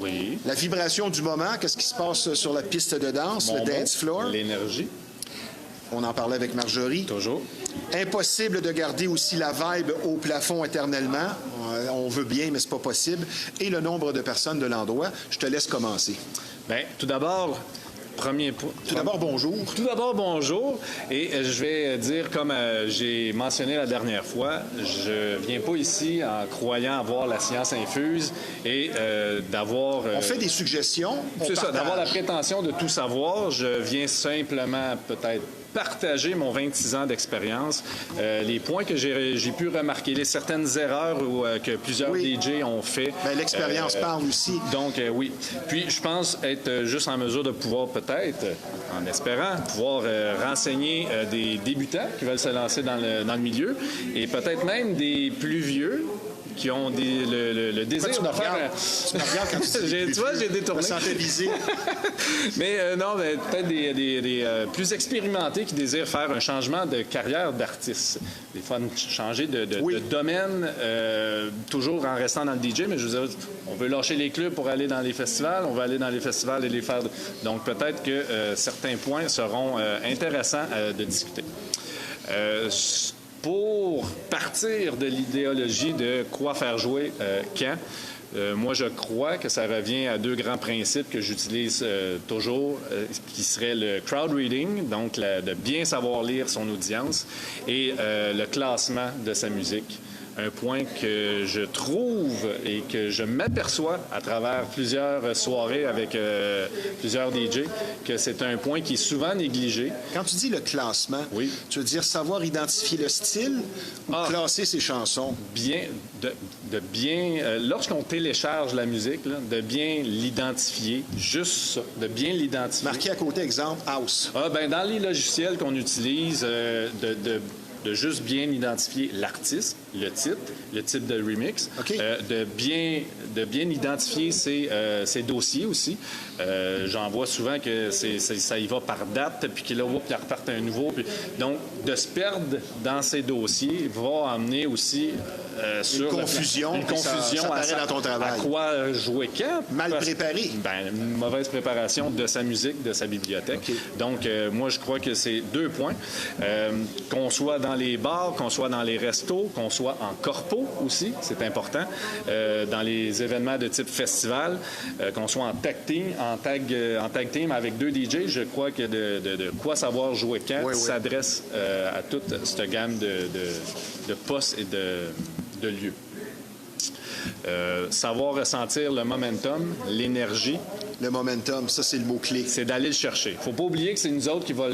Oui. La vibration du moment, qu'est-ce qui se passe sur la piste de danse, le dance floor? L'énergie. On en parlait avec Marjorie. Toujours. Impossible de garder aussi la vibe au plafond éternellement. On veut bien, mais c'est pas possible. Et le nombre de personnes de l'endroit. Je te laisse commencer. Bien, tout d'abord, premier point. Tout d'abord, bonjour. Tout d'abord, bonjour. Et je vais dire, comme j'ai mentionné la dernière fois, je viens pas ici en croyant avoir la science infuse et d'avoir... On fait des suggestions. C'est ça, d'avoir la prétention de tout savoir. Je viens simplement peut-être partager mon 26 ans d'expérience, les points que j'ai pu remarquer, les certaines erreurs que plusieurs DJ ont fait. Bien, l'expérience parle aussi. Donc, oui. Puis, je pense être juste en mesure de pouvoir peut-être, en espérant, pouvoir renseigner des débutants qui veulent se lancer dans le milieu et peut-être même des plus vieux qui ont le désir de faire... Tu me regardes quand tu dis tu vois, j'ai détourné. Je me sentais visé. Mais non, mais peut-être des plus expérimentés qui désirent faire un changement de carrière d'artiste. Des fois, changer de domaine, toujours en restant dans le DJ, mais je veux dire, on veut lâcher les clubs pour aller dans les festivals, on veut aller dans les festivals et les faire... Donc, peut-être que certains points seront intéressants de discuter. Pour partir de l'idéologie de quoi faire jouer quand, moi, je crois que ça revient à deux grands principes que j'utilise toujours, qui seraient le crowd reading, donc de bien savoir lire son audience, et le classement de sa musique. Un point que je trouve et que je m'aperçois à travers plusieurs soirées avec plusieurs DJ, que c'est un point qui est souvent négligé. Quand tu dis le classement, tu veux dire savoir identifier le style ou classer ses chansons? Lorsqu'on télécharge la musique, là, de bien l'identifier, juste ça, de bien l'identifier. Marqué à côté, exemple, house. Dans les logiciels qu'on utilise, de juste bien identifier l'artiste, le type de remix, de bien identifier ses dossiers aussi. J'en vois souvent que ça y va par date, puis qu'il reparte un nouveau. Donc, de se perdre dans ces dossiers va amener aussi sur une confusion ça paraît dans ton travail. À quoi jouer quand? Mal préparé. Une mauvaise préparation de sa musique, de sa bibliothèque. Okay. Donc, moi, je crois que c'est deux points. Qu'on soit dans les bars, qu'on soit dans les restos, qu'on soit en corpo aussi, c'est important. Dans les événements de type festival, qu'on soit en tag team avec deux DJ, je crois que de quoi savoir jouer quand s'adresse à toute cette gamme de postes et de lieux. Savoir ressentir le momentum, l'énergie. Le momentum, ça, c'est le mot-clé. C'est d'aller le chercher. Il ne faut pas oublier que c'est nous autres qui va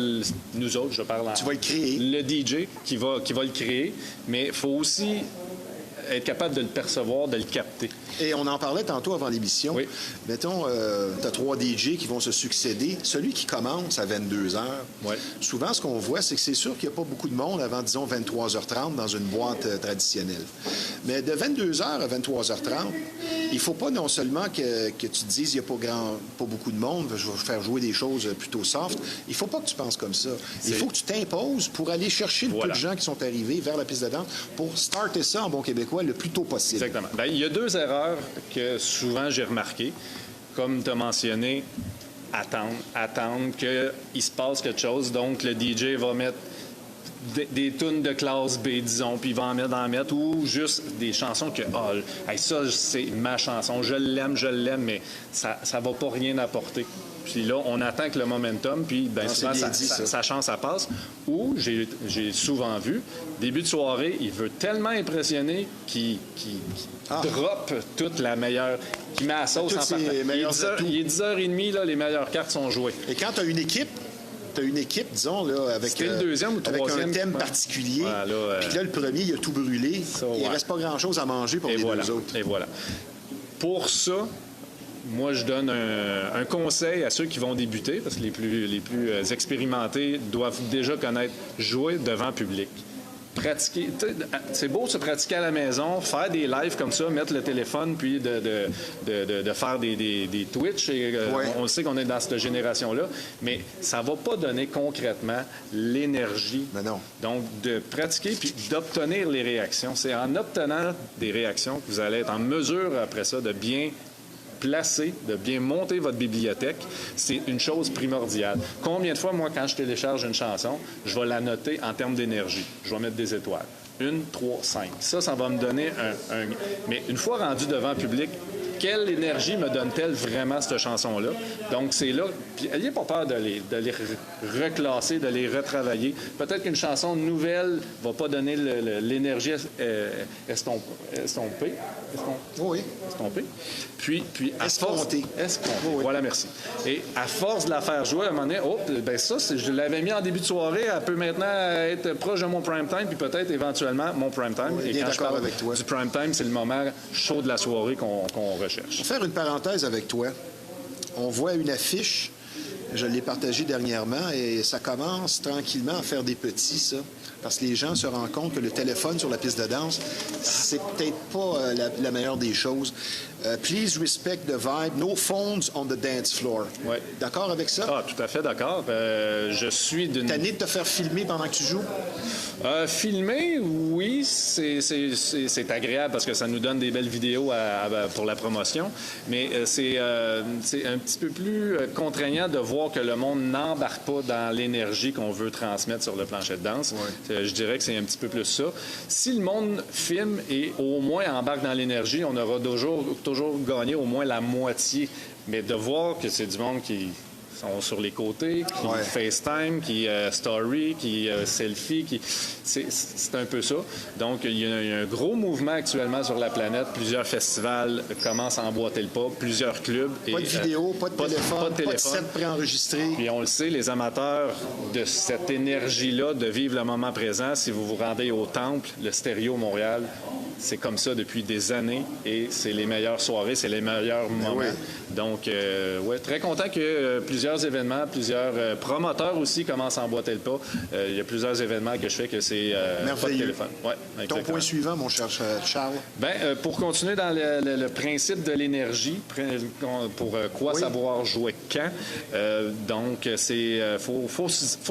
nous autres, je parle en... Tu vas le créer. Le DJ qui va le créer, mais il faut aussi être capable de le percevoir, de le capter. Et on en parlait tantôt avant l'émission. Oui. Mettons, tu as 3 DJ qui vont se succéder. Celui qui commence à 22 h, souvent, ce qu'on voit, c'est que c'est sûr qu'il n'y a pas beaucoup de monde avant, disons, 23h30 dans une boîte traditionnelle. Mais de 22 h à 23h30, il ne faut pas non seulement que tu te dises qu'il n'y a pas beaucoup de monde, je vais faire jouer des choses plutôt soft. Il ne faut pas que tu penses comme ça. Il faut que tu t'imposes pour aller chercher le peu de gens qui sont arrivés vers la piste de danse pour starter ça en bon québécois le plus tôt possible. Exactement. Bien, il y a 2 erreurs que souvent j'ai remarquées. Comme tu as mentionné, attendre qu'il se passe quelque chose. Donc, le DJ va mettre des tunes de classe B, disons, puis il va en mettre, ou juste des chansons que, ça, c'est ma chanson, je l'aime, mais ça va pas rien apporter. Puis là, on attend que le momentum, puis souvent, sa chance, ça passe. Ou, j'ai souvent vu, début de soirée, il veut tellement impressionner qu'il drop toute la meilleure, qu'il met la sauce en partant. Il est 10h30, là, les meilleures cartes sont jouées. Et quand tu as une équipe, disons, là, avec, le deuxième ou troisième, avec un thème particulier, puis là, le premier, il a tout brûlé. Il ne reste pas grand-chose à manger pour les deux autres. Et voilà. Pour ça, moi, je donne un conseil à ceux qui vont débuter, parce que les plus expérimentés doivent déjà connaître jouer devant public. Pratiquer. C'est beau de se pratiquer à la maison, faire des lives comme ça, mettre le téléphone, puis de faire des Twitch. Et, on le sait qu'on est dans cette génération-là, mais ça ne va pas donner concrètement l'énergie. Mais non. Donc, de pratiquer puis d'obtenir les réactions. C'est en obtenant des réactions que vous allez être en mesure, après ça, de bien placer, de bien monter votre bibliothèque, c'est une chose primordiale. Combien de fois, moi, quand je télécharge une chanson, je vais la noter en termes d'énergie. Je vais mettre des étoiles. 1, 3, 5. Ça va me donner un... Mais une fois rendu devant le public, quelle énergie me donne-t-elle vraiment cette chanson-là? Donc, c'est là. Puis, n'ayez pas peur de les reclasser, de les retravailler. Peut-être qu'une chanson nouvelle ne va pas donner l'énergie estompée. Oui. Estompée. Puis à Escompté. Escompté. Oui. Voilà, merci. Et à force de la faire jouer, à un moment donné, ben ça, je l'avais mis en début de soirée, elle peut maintenant être proche de mon prime time, puis peut-être éventuellement mon prime time. Oui, et bien quand je d'accord parle avec toi. du prime time, c'est le moment chaud de la soirée qu'on recherche. Pour faire une parenthèse avec toi, on voit une affiche, je l'ai partagée dernièrement, et ça commence tranquillement à faire des petits, ça. Parce que les gens se rendent compte que le téléphone sur la piste de danse, c'est peut-être pas la meilleure des choses. Please respect the vibe. No phones on the dance floor. Ouais. D'accord avec ça? Ah, tout à fait d'accord. Je suis d'une... Tanné de te faire filmer pendant que tu joues? Filmer, oui, c'est agréable parce que ça nous donne des belles vidéos pour la promotion, mais c'est un petit peu plus contraignant de voir que le monde n'embarque pas dans l'énergie qu'on veut transmettre sur le plancher de danse. Ouais. Je dirais que c'est un petit peu plus ça. Si le monde filme et au moins embarque dans l'énergie, on aura toujours gagné au moins la moitié. Mais de voir que c'est du monde qui sont sur les côtés, qui FaceTime, qui Story, qui Selfie, c'est un peu ça. Donc, il y a un gros mouvement actuellement sur la planète. Plusieurs festivals commencent à emboîter le pas, plusieurs clubs. Pas de vidéo, pas de téléphone, pas de set préenregistré. Puis on le sait, les amateurs de cette énergie-là, de vivre le moment présent, si vous vous rendez au Temple, le Stéréo Montréal, c'est comme ça depuis des années et c'est les meilleures soirées, c'est les meilleurs moments. Oui. Donc, très content que plusieurs événements, plusieurs promoteurs aussi commencent à emboîter le pas. Il y a plusieurs événements que je fais que c'est pas de téléphone. Ouais, ton point suivant, mon cher Charles? Pour continuer dans le principe de l'énergie, pour quoi savoir jouer quand, donc, faut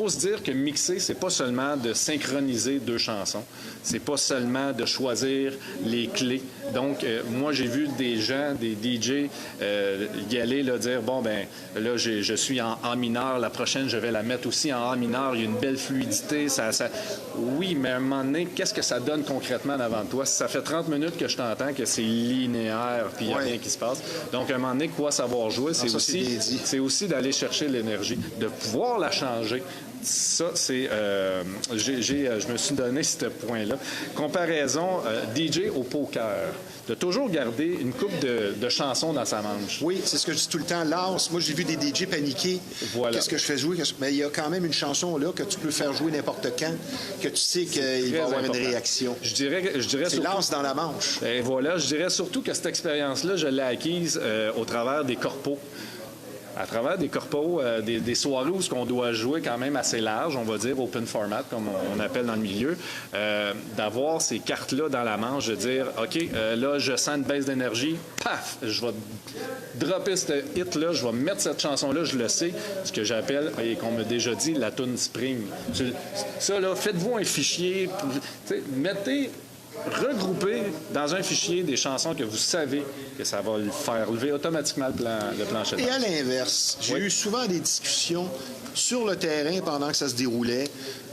se dire que mixer, c'est pas seulement de synchroniser deux chansons, c'est pas seulement de choisir les clés. Donc, moi, j'ai vu des gens, des DJ, y aller, là, dire, bon, ben là, je suis en A mineur, la prochaine, je vais la mettre aussi en A mineur, il y a une belle fluidité. Oui, mais à un moment donné, qu'est-ce que ça donne concrètement devant toi? Si ça fait 30 minutes que je t'entends, que c'est linéaire, puis il n'y a rien qui se passe. Donc, à un moment donné, quoi savoir jouer, c'est aussi d'aller chercher l'énergie, de pouvoir la changer. Ça, c'est... je me suis donné ce point-là. Comparaison DJ au poker. De toujours garder une coupe de chansons dans sa manche. Oui, c'est ce que je dis tout le temps. Lance, moi, j'ai vu des DJ paniquer. Voilà. Qu'est-ce que je fais jouer? Mais il y a quand même une chanson là que tu peux faire jouer n'importe quand, que tu sais qu'il va y avoir une réaction. Je dirais c'est surtout... lance dans la manche. Et voilà, je dirais surtout que cette expérience-là, je l'ai acquise au travers des corpos. À travers des corpos, des soirées où ce qu'on doit jouer quand même assez large, on va dire open format, comme on appelle dans le milieu, d'avoir ces cartes-là dans la manche, de dire, OK, là, je sens une baisse d'énergie, paf, je vais dropper ce hit-là, je vais mettre cette chanson-là, je le sais, ce que j'appelle, et qu'on m'a déjà dit, la tune spring. Ça, là, faites-vous un fichier, regroupez dans un fichier des chansons que vous savez que ça va le faire lever automatiquement le plancher de danse. Et à l'inverse, j'ai eu souvent des discussions sur le terrain pendant que ça se déroulait,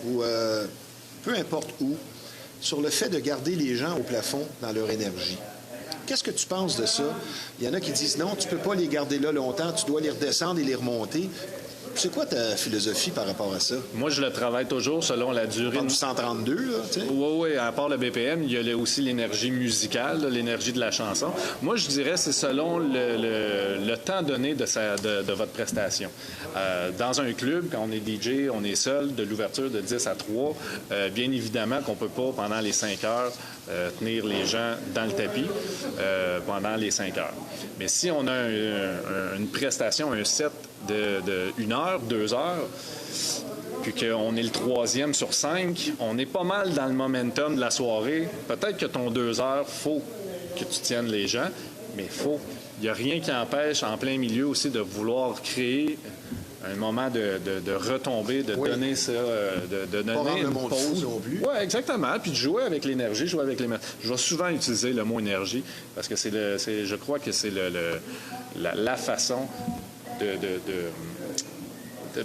ou peu importe où, sur le fait de garder les gens au plafond dans leur énergie. Qu'est-ce que tu penses de ça? Il y en a qui disent non, tu peux pas les garder là longtemps, tu dois les redescendre et les remonter. C'est quoi ta philosophie par rapport à ça? Moi, je le travaille toujours selon la durée. Du 132, là, tu sais? Oui, à part le BPM, il y a aussi l'énergie musicale, là, l'énergie de la chanson. Moi, je dirais c'est selon le temps donné de votre prestation. Dans un club, quand on est DJ, on est seul, de l'ouverture de 10 à 3, bien évidemment qu'on peut pas, pendant les 5 heures, tenir les gens dans le tapis pendant les 5 heures. Mais si on a une prestation, un set de 1 heure, 2 heures, puis qu'on est le 3e sur 5, on est pas mal dans le momentum de la soirée. Peut-être que ton 2 heures, faut que tu tiennes les gens, mais il n'y a rien qui empêche, en plein milieu aussi, de vouloir créer un moment de retomber, de donner ça, de donner une pause. Oui, exactement. Puis de jouer avec l'énergie, Je vais souvent utiliser le mot énergie parce que je crois que c'est la façon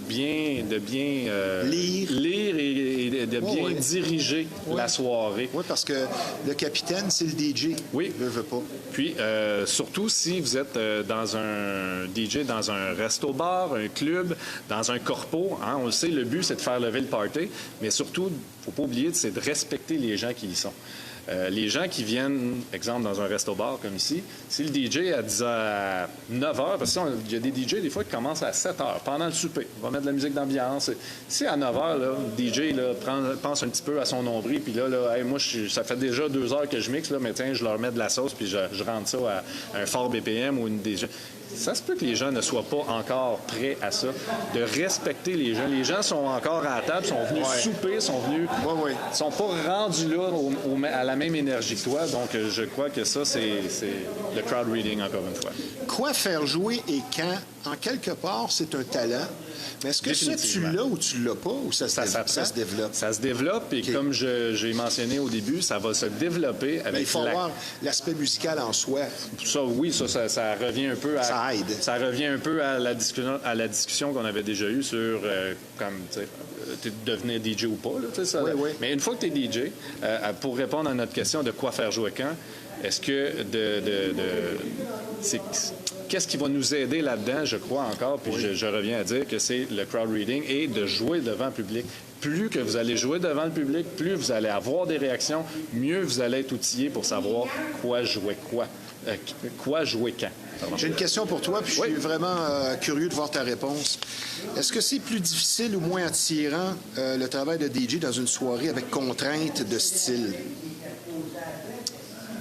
lire et de bien diriger la soirée. Oui, parce que le capitaine, c'est le DJ. Oui. Veut pas. Puis, surtout si vous êtes dans un DJ, dans un resto-bar, un club, dans un corpo, hein, on le sait, le but, c'est de faire lever le party, mais surtout, il ne faut pas oublier, c'est de respecter les gens qui y sont. Les gens qui viennent, exemple, dans un resto-bar comme ici, si le DJ à 9 h, parce qu'il y a des DJ, des fois, qui commencent à 7 h, pendant le souper. On va mettre de la musique d'ambiance. Si à 9 h, le DJ là, pense un petit peu à son nombril, puis là, hey, moi, ça fait déjà 2 heures que je mixe, là, mais tiens, je leur mets de la sauce, puis je rentre ça à un fort BPM ou une DJ. Ça se peut que les gens ne soient pas encore prêts à ça, de respecter les gens. Les gens sont encore à la table, sont venus souper, sont venus... sont pas rendus là à la même énergie que toi. Donc, je crois que ça, c'est le crowd reading, encore une fois. Quoi faire jouer et quand? En quelque part, c'est un talent. Mais est-ce que ça, tu l'as ou tu l'as pas? Ou ça se développe? Ça se développe et comme j'ai mentionné au début, ça va se développer avec... Mais il faut avoir l'aspect musical en soi. Ça, oui, ça revient un peu à... Ça aide. Ça revient un peu à la discussion qu'on avait déjà eue sur, comme, tu sais, devenir DJ ou pas. Là, ça, oui. Mais une fois que tu es DJ, pour répondre à notre question de quoi faire jouer quand, est-ce que qu'est-ce qui va nous aider là-dedans, je crois encore, puis je reviens à dire que c'est le crowd reading et de jouer devant le public. Plus que vous allez jouer devant le public, plus vous allez avoir des réactions, mieux vous allez être outillé pour savoir quoi jouer quand. J'ai une question pour toi, puis je suis vraiment curieux de voir ta réponse. Est-ce que c'est plus difficile ou moins attirant le travail de DJ dans une soirée avec contrainte de style?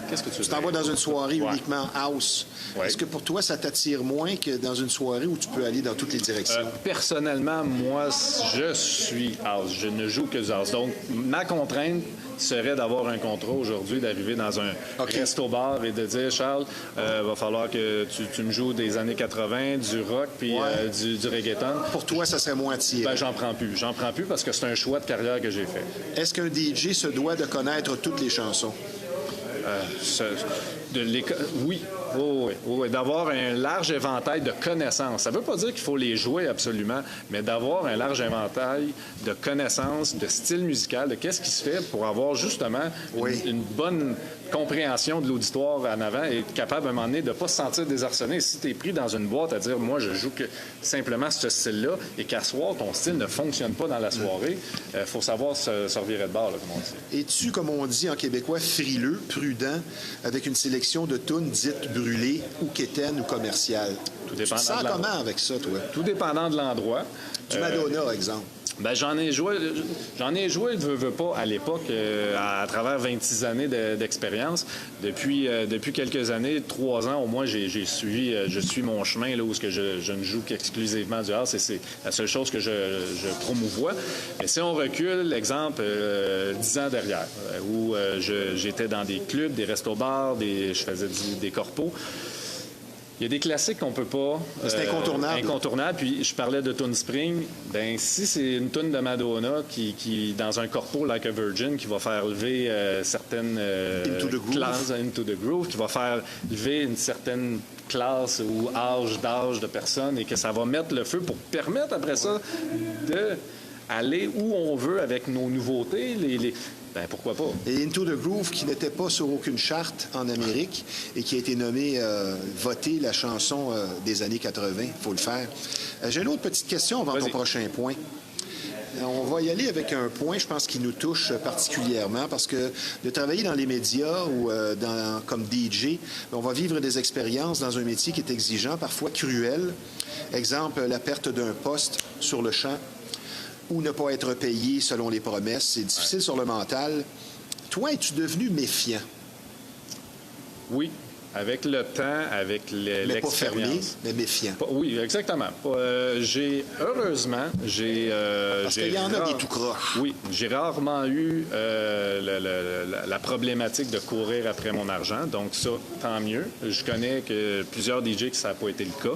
Qu'est-ce que tu veux Tu t'en vas dans une soirée uniquement house. Ouais. Est-ce que pour toi, ça t'attire moins que dans une soirée où tu peux aller dans toutes les directions? Personnellement, moi, je suis house. Je ne joue que du house. Donc, ma contrainte serait d'avoir un contrat aujourd'hui, d'arriver dans un resto-bar et de dire, Charles, va falloir que tu me joues des années 80, du rock puis du reggaeton. Pour toi, ça serait moins attirant? Ben, j'en prends plus. J'en prends plus parce que c'est un choix de carrière que j'ai fait. Est-ce qu'un DJ se doit de connaître toutes les chansons? Oui. D'avoir un large éventail de connaissances. Ça ne veut pas dire qu'il faut les jouer absolument, mais d'avoir un large éventail de connaissances, de style musical, de qu'est-ce qui se fait pour avoir justement une bonne compréhension de l'auditoire en avant et être capable à un moment donné de ne pas se sentir désarçonné. Si tu es pris dans une boîte à dire, moi, je joue que simplement ce style-là et qu'à soir, ton style ne fonctionne pas dans la soirée, il faut savoir se revirer de bord, là, comme on dit. Es-tu, comme on dit en québécois, frileux, prudent, avec une sélection de tunes dites brûlées ou quétaines ou commerciales? Tout Tu te sens comment avec ça, toi? Tout dépendant de l'endroit. Du Madonna, exemple. Ben, j'en ai joué, veux pas, à l'époque, à travers 26 années d'expérience. Depuis quelques années, 3 ans au moins, je suis mon chemin là, où je ne joue qu'exclusivement du house et c'est la seule chose que je promouvois. Mais si on recule, exemple, 10 ans derrière, où j'étais dans des clubs, des restos-bars, je faisais des corpos. Il y a des classiques qu'on peut pas... c'est incontournable. Incontournable. Puis je parlais de Tune Spring. Ben si c'est une tune de Madonna qui dans un corpo like a Virgin, qui va faire lever certaines classes into the groove, qui va faire lever une certaine classe ou d'âge de personnes et que ça va mettre le feu pour permettre après ça de aller où on veut avec nos nouveautés, ben, pourquoi pas? Et Into the Groove, qui n'était pas sur aucune charte en Amérique et qui a été nommée, votée la chanson des années 80, il faut le faire. J'ai une autre petite question avant ton prochain point. On va y aller avec un point, je pense, qui nous touche particulièrement parce que de travailler dans les médias ou comme DJ, on va vivre des expériences dans un métier qui est exigeant, parfois cruel. Exemple, la perte d'un poste sur le champ ou ne pas être payé selon les promesses. C'est difficile sur le mental. Toi, es-tu devenu méfiant? Oui. Avec le temps, avec l'expérience. Mais pas fermé, mais méfiant. Oui, exactement. Heureusement, parce qu'il y en a des tout croches. Oui, j'ai rarement eu la problématique de courir après mon argent. Donc ça, tant mieux. Je connais que plusieurs DJ que ça n'a pas été le cas.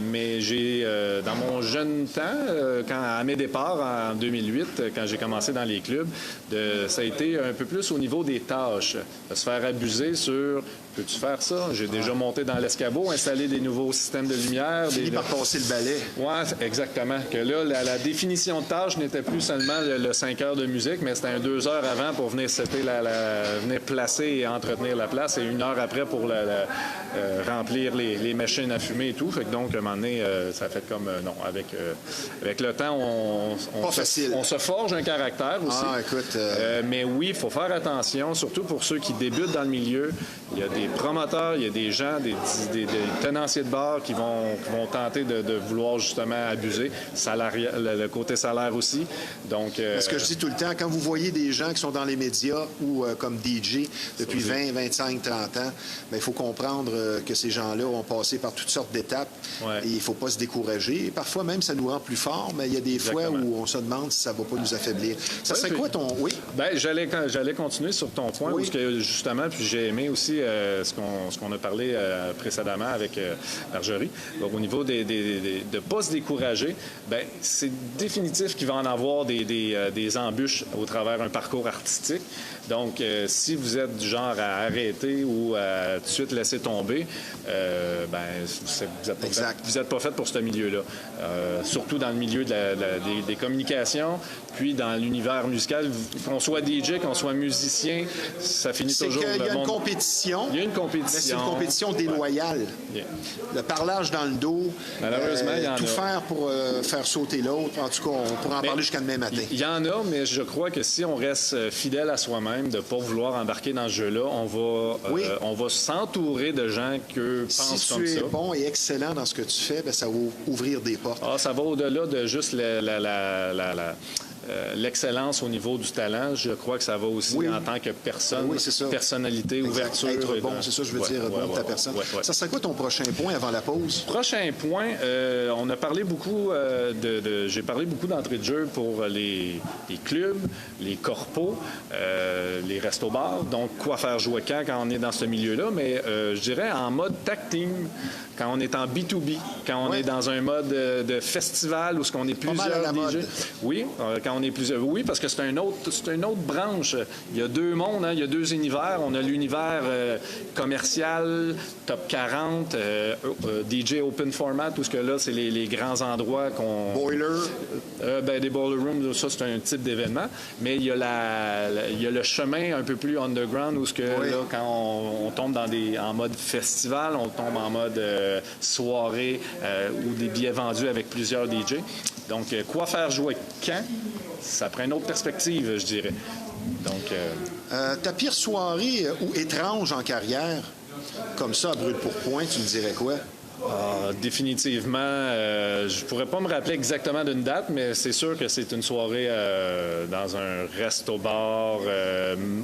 Mais j'ai, dans mon jeune temps, à mes départs en 2008, quand j'ai commencé dans les clubs, ça a été un peu plus au niveau des tâches. De se faire abuser sur peux-tu faire ça? J'ai déjà monté dans l'escabeau, installé des nouveaux systèmes de lumière. Fini par passer le balai. Oui, exactement. Que là, la définition de tâche n'était plus seulement le 5 heures de musique, mais c'était un 2 heures avant pour venir venir placer et entretenir la place, et 1 heure après pour remplir les machines à fumer et tout. Fait que donc, à un moment donné, ça fait comme... non, avec le temps, on se forge un caractère aussi. Ah, écoute... mais oui, il faut faire attention, surtout pour ceux qui débutent dans le milieu. Il y a des promoteurs, il y a des gens, des tenanciers de bar qui vont tenter de vouloir justement abuser. Le côté salaire aussi. Donc, ce que je dis tout le temps, quand vous voyez des gens qui sont dans les médias ou comme DJ depuis 20, 25, 30 ans, il faut comprendre que ces gens-là ont passé par toutes sortes d'étapes. Ouais. Et il ne faut pas se décourager. Parfois même, ça nous rend plus forts, mais il y a des fois où on se demande si ça ne va pas nous affaiblir. Ça serait quoi ton... Oui? Bien, j'allais continuer sur ton point, Oui. parce que justement, puis j'ai aimé aussi ce qu'on a parlé précédemment avec Marjorie. Donc, au niveau de ne pas se décourager, bien, c'est définitif qu'il va en avoir des embûches au travers un parcours artistique. Donc, si vous êtes du genre à arrêter ou à tout de suite laisser tomber, vous n'êtes pas fait pour ce milieu-là. Surtout dans le milieu des communications, puis dans l'univers musical, qu'on soit DJ, qu'on soit musicien, ça finit toujours... Il y a une compétition. Il y a une compétition. Mais c'est une compétition déloyale. Yeah. Le parlage dans le dos. Malheureusement, il y en a. Tout faire pour faire sauter l'autre. En tout cas, on pourra en parler jusqu'à demain matin. Il y en a, mais je crois que si on reste fidèle à soi-même, de ne pas vouloir embarquer dans ce jeu-là, on va s'entourer de gens qui pensent si comme ça. Si tu es bon et excellent dans ce que tu fais, ça va ouvrir des portes. Ah, ça va au-delà de juste l'excellence au niveau du talent. Je crois que ça va aussi en tant que personne, personnalité, ouverture. Être bon, c'est ça, je veux dire, bon de ta personne. Ça serait quoi ton prochain point avant la pause? Prochain point, on a parlé beaucoup j'ai parlé beaucoup d'entrée de jeu pour les clubs, les corpos, les restos-bars. Donc, quoi faire jouer quand on est dans ce milieu-là. Mais je dirais en mode tag team, quand on est en B2B, quand on est dans un mode de festival où ce qu'on est plusieurs DJ. Oui, quand on est plusieurs. Oui, parce que c'est une autre branche. Il y a deux mondes, hein, il y a deux univers. On a l'univers commercial, top 40, DJ open format, tout ce que là, c'est les grands endroits qu'on... Boiler? Des boiler rooms, ça, c'est un type d'événement. Mais il y a le chemin un peu plus underground où ce que, là, quand on tombe en mode festival, on tombe en mode soirée ou des billets vendus avec plusieurs DJ. Donc, quoi faire jouer quand? Ça prend une autre perspective, je dirais. Donc, ta pire soirée ou étrange en carrière, comme ça, à brûle-pourpoint, tu me dirais quoi? Définitivement, je pourrais pas me rappeler exactement d'une date, mais c'est sûr que c'est une soirée dans un resto-bar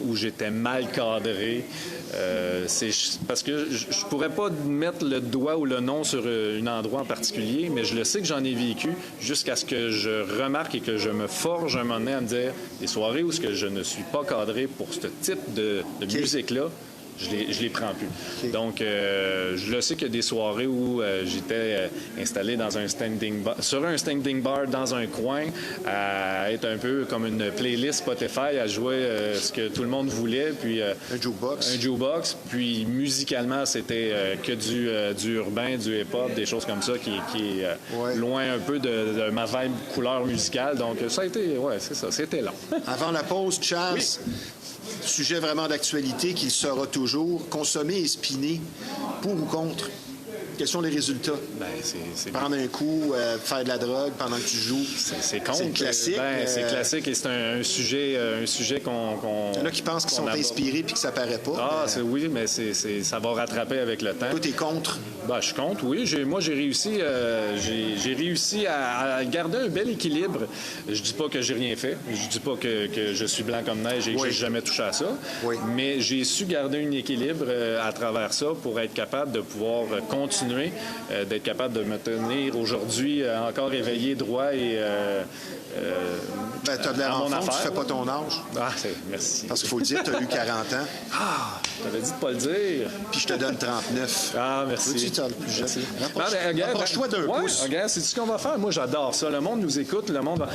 où j'étais mal cadré. C'est parce que je pourrais pas mettre le doigt ou le nom sur un endroit en particulier, mais je le sais que j'en ai vécu jusqu'à ce que je remarque et que je me forge un moment donné à me dire des soirées où ce que je ne suis pas cadré pour ce type de musique-là. Je les prends plus. Okay. Donc, je le sais qu'il y a des soirées où j'étais installé dans sur un standing bar dans un coin, à être un peu comme une playlist Spotify, à jouer ce que tout le monde voulait. Puis, un jukebox. Un jukebox. Puis, musicalement, c'était que du urbain, du hip-hop, des choses comme ça qui est loin un peu de ma vibe couleur musicale. Donc, ça a été, c'est ça, c'était long. Avant la pause, Charles... Oui. Sujet vraiment d'actualité qu'il sera toujours. Consommer et spinner, pour ou contre? Quels sont les résultats? C'est prendre un coup, faire de la drogue pendant que tu joues. C'est contre. C'est classique. C'est classique et c'est un sujet qu'on... Il y en a qui pensent qu'ils sont inspirés puis que ça paraît pas. Oui, mais ça va rattraper avec le temps. Toi, t'es contre? Je suis contre, oui. Moi, j'ai réussi à garder un bel équilibre. Je dis pas que j'ai rien fait. Je dis pas que je suis blanc comme neige et que j'ai jamais touché à ça. Oui. Mais j'ai su garder un équilibre à travers ça pour être capable de pouvoir continuer, d'être capable de me tenir aujourd'hui encore éveillé, droit et Ben, t'as de l'air à mon en fond, tu affaire. fais pas ton âge. Ah, merci. Parce qu'il faut le dire, tu as eu 40 ans, Ah, t'avais dit de pas le dire. puis je te donne 39. Ah, merci. Veux-tu être le plus jeune? Merci. Approche-toi d'un pouce. Regarde, c'est ce qu'on va faire. Moi, j'adore ça. Le monde nous écoute. Le monde va.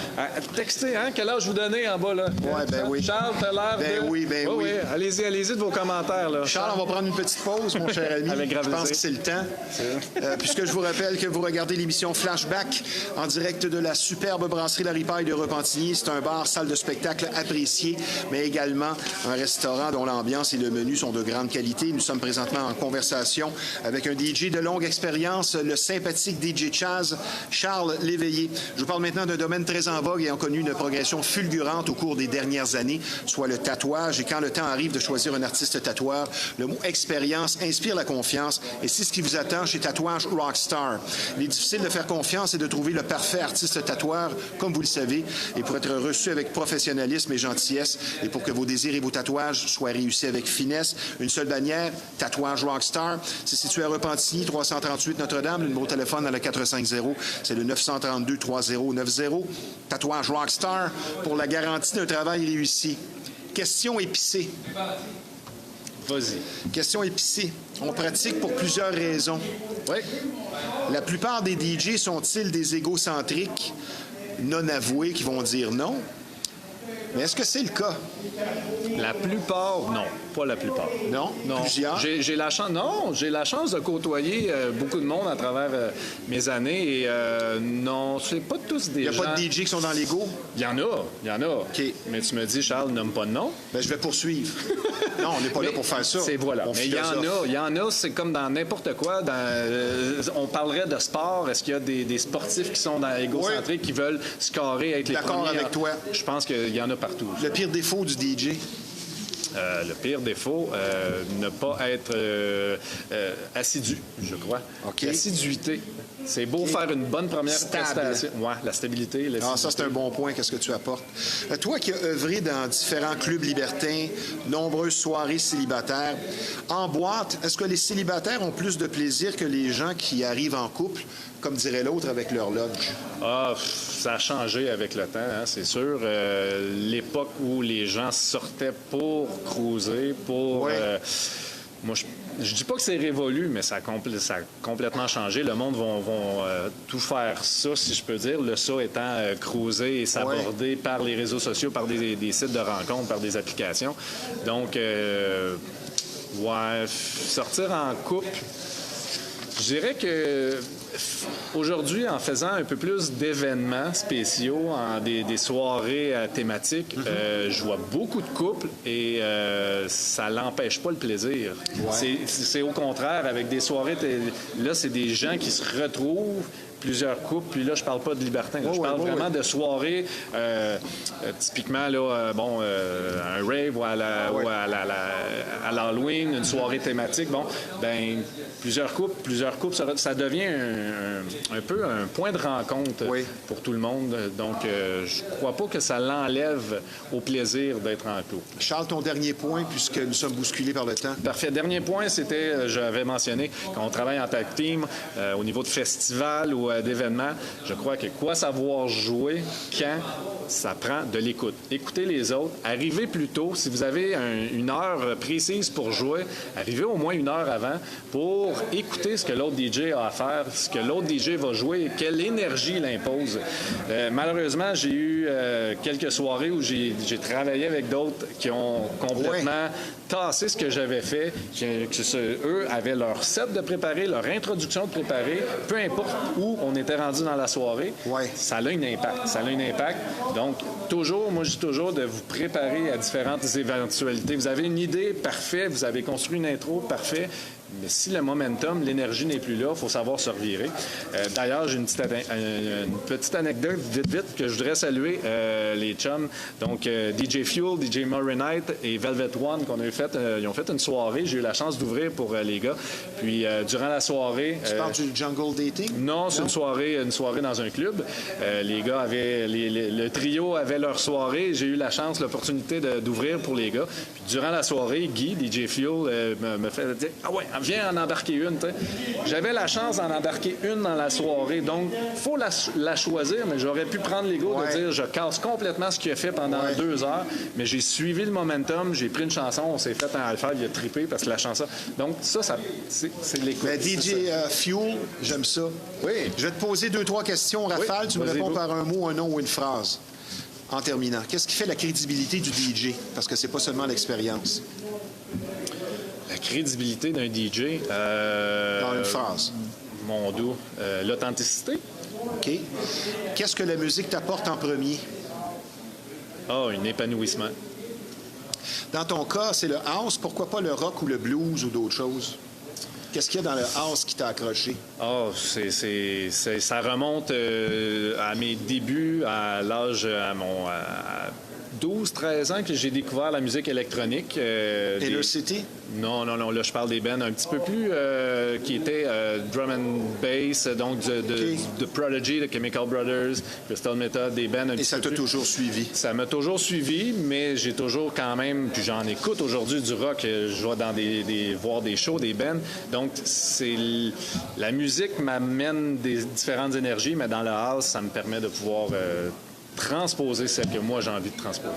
Textez, hein? Quel âge vous donnez en bas, là? Ouais, ben oui. Charles, t'as l'air Ben de. oui, ben oui. Allez-y de vos commentaires, là. Charles, on va prendre une petite pause, mon cher ami. Avec grand Je pense plaisir. que c'est le temps. Puisque je vous rappelle que vous regardez l'émission Flashback en direct de la superbe brasserie La Ripaille de Repentigny. C'est un bar, salle de spectacle apprécié, mais également un restaurant dont l'ambiance et le menu sont de grande qualité. Nous sommes présentement en conversation avec un DJ de longue expérience, le sympathique DJ Chaz, Charles Léveillé. Je vous parle maintenant d'un domaine très en vogue et ont connu une progression fulgurante au cours des dernières années, soit le tatouage. Et quand le temps arrive de choisir un artiste tatoueur, le mot expérience inspire la confiance et c'est ce qui vous attend chez Tatouage Rockstar. Il est difficile de faire confiance et de trouver le parfait artiste tatoueur, comme vous le savez, et pour être reçu avec professionnalisme et gentillesse et pour que vos désirs et vos tatouages soient réussis avec finesse, une seule bannière, Tatouage Rockstar. C'est situé à Repentigny, 338 Notre-Dame. Le numéro de téléphone à la 450, c'est le 932-3090. Tatouage Rockstar pour la garantie d'un travail réussi. Question épicée. Vas-y. Question épicée. On pratique pour plusieurs raisons. Oui. La plupart des DJ sont-ils des égocentriques non avoués qui vont dire non? Mais est-ce que c'est le cas? La plupart, non. Pas la plupart. Non? Non. Plusieurs? J'ai la chance. Non, j'ai la chance de côtoyer beaucoup de monde à travers mes années et non, c'est pas tous des Il n'y a gens. pas de DJ qui sont dans l'ego? Il y en a. OK. Mais tu me dis, Charles, nomme pas de nom. Ben, je vais poursuivre. Non, on n'est pas là pour faire ça. C'est voilà. On Mais il y en a, c'est comme dans n'importe quoi. On parlerait de sport. Est-ce qu'il y a des sportifs qui sont dans égocentriques, qui veulent scorer, être les premiers? D'accord avec toi. Je pense qu'il y en a partout. Le pire défaut du DJ? Le pire défaut, ne pas être assidu, je crois. OK. L'assiduité. C'est beau faire une bonne première Stable. prestation. Ouais, la stabilité. Ah, ça, c'est un bon point. Qu'est-ce que tu apportes? Toi qui as œuvré dans différents clubs libertins, nombreuses soirées célibataires, en boîte, est-ce que les célibataires ont plus de plaisir que les gens qui arrivent en couple, comme dirait l'autre, avec leur lodge? Ah, ça a changé avec le temps, hein, c'est sûr. L'époque où les gens sortaient pour cruiser, pour... Ouais. Moi, je dis pas que c'est révolu, mais ça a complètement changé. Le monde va tout faire ça, si je peux dire. Le ça étant cruiser et s'aborder par les réseaux sociaux, par des sites de rencontres, par des applications. Donc, sortir en couple, je dirais que aujourd'hui, en faisant un peu plus d'événements spéciaux, des soirées thématiques, je vois beaucoup de couples et ça n'empêche pas le plaisir. Ouais. C'est au contraire, avec des soirées, là, c'est des gens qui se retrouvent, plusieurs couples, puis là, je parle pas de libertin, là, je parle vraiment de soirées, typiquement, là, un rave ou à l'Halloween, une soirée thématique, plusieurs couples, ça devient un peu un point de rencontre pour tout le monde. Donc, je crois pas que ça l'enlève au plaisir d'être en couple. Charles, ton dernier point, puisque nous sommes bousculés par le temps. Parfait. Dernier point, c'était, j'avais mentionné, quand on travaille en tag team, au niveau de festival ou d'événements, je crois que quoi savoir jouer, quand, ça prend de l'écoute. Écoutez les autres, arrivez plus tôt. Si vous avez une heure précise pour jouer, arrivez au moins une heure avant pour écouter ce que l'autre DJ a à faire, ce que l'autre DJ va jouer et quelle énergie il impose. Malheureusement, j'ai eu quelques soirées où j'ai travaillé avec d'autres qui ont complètement tassé ce que j'avais fait. Eux avaient leur set de préparer, leur introduction de préparer, peu importe où on était rendu dans la soirée, ça a un impact. Ça a un impact. Donc, moi je dis toujours de vous préparer à différentes éventualités. Vous avez une idée, parfait. Vous avez construit une intro, parfait. Mais si le momentum, l'énergie n'est plus là, il faut savoir se revirer. D'ailleurs, j'ai une petite anecdote vite que je voudrais saluer les chums. Donc, DJ Fuel, DJ Morinite et Velvet One qu'on a fait, ils ont fait une soirée. J'ai eu la chance d'ouvrir pour les gars. Puis, durant la soirée... Tu parles du Jungle Dating? Non, c'est une soirée dans un club. Les gars le trio avait leur soirée. J'ai eu la chance, l'opportunité d'ouvrir pour les gars. Puis, durant la soirée, Guy, DJ Fuel, me fait dire « Ah ouais, viens en embarquer une. T'sais. J'avais la chance d'en embarquer une dans la soirée. Donc, il faut la choisir, mais j'aurais pu prendre l'ego de dire je casse complètement ce qu'il a fait pendant 2 heures, mais j'ai suivi le momentum, j'ai pris une chanson, on s'est fait un alpha, il a trippé parce que la chanson. Donc, ça c'est l'écoute. Mais DJ Fuel, j'aime ça. Oui. Je vais te poser 2-3 questions, Rafale. Tu me réponds par un mot, un nom ou une phrase. En terminant, qu'est-ce qui fait la crédibilité du DJ? Parce que c'est pas seulement l'expérience. La crédibilité d'un DJ... Dans une phrase. Mon doux. L'authenticité. OK. Qu'est-ce que la musique t'apporte en premier? Un épanouissement. Dans ton cas, c'est le house. Pourquoi pas le rock ou le blues ou d'autres choses? Qu'est-ce qu'il y a dans le house qui t'a accroché? Ça remonte à mes débuts, à l'âge, à 12-13 ans que j'ai découvert la musique électronique. Taylor City? Non. Là, je parle des bands un petit peu plus qui étaient drum and bass, donc de Prodigy, de Chemical Brothers, Crystal Method, des bands un petit peu plus. Et ça t'a toujours suivi? Ça m'a toujours suivi, mais j'ai toujours quand même, puis j'en écoute aujourd'hui du rock, je vais dans voir des shows, des bands. Donc, la musique m'amène des différentes énergies, mais dans le house, ça me permet de pouvoir transposer celle que moi j'ai envie de transposer.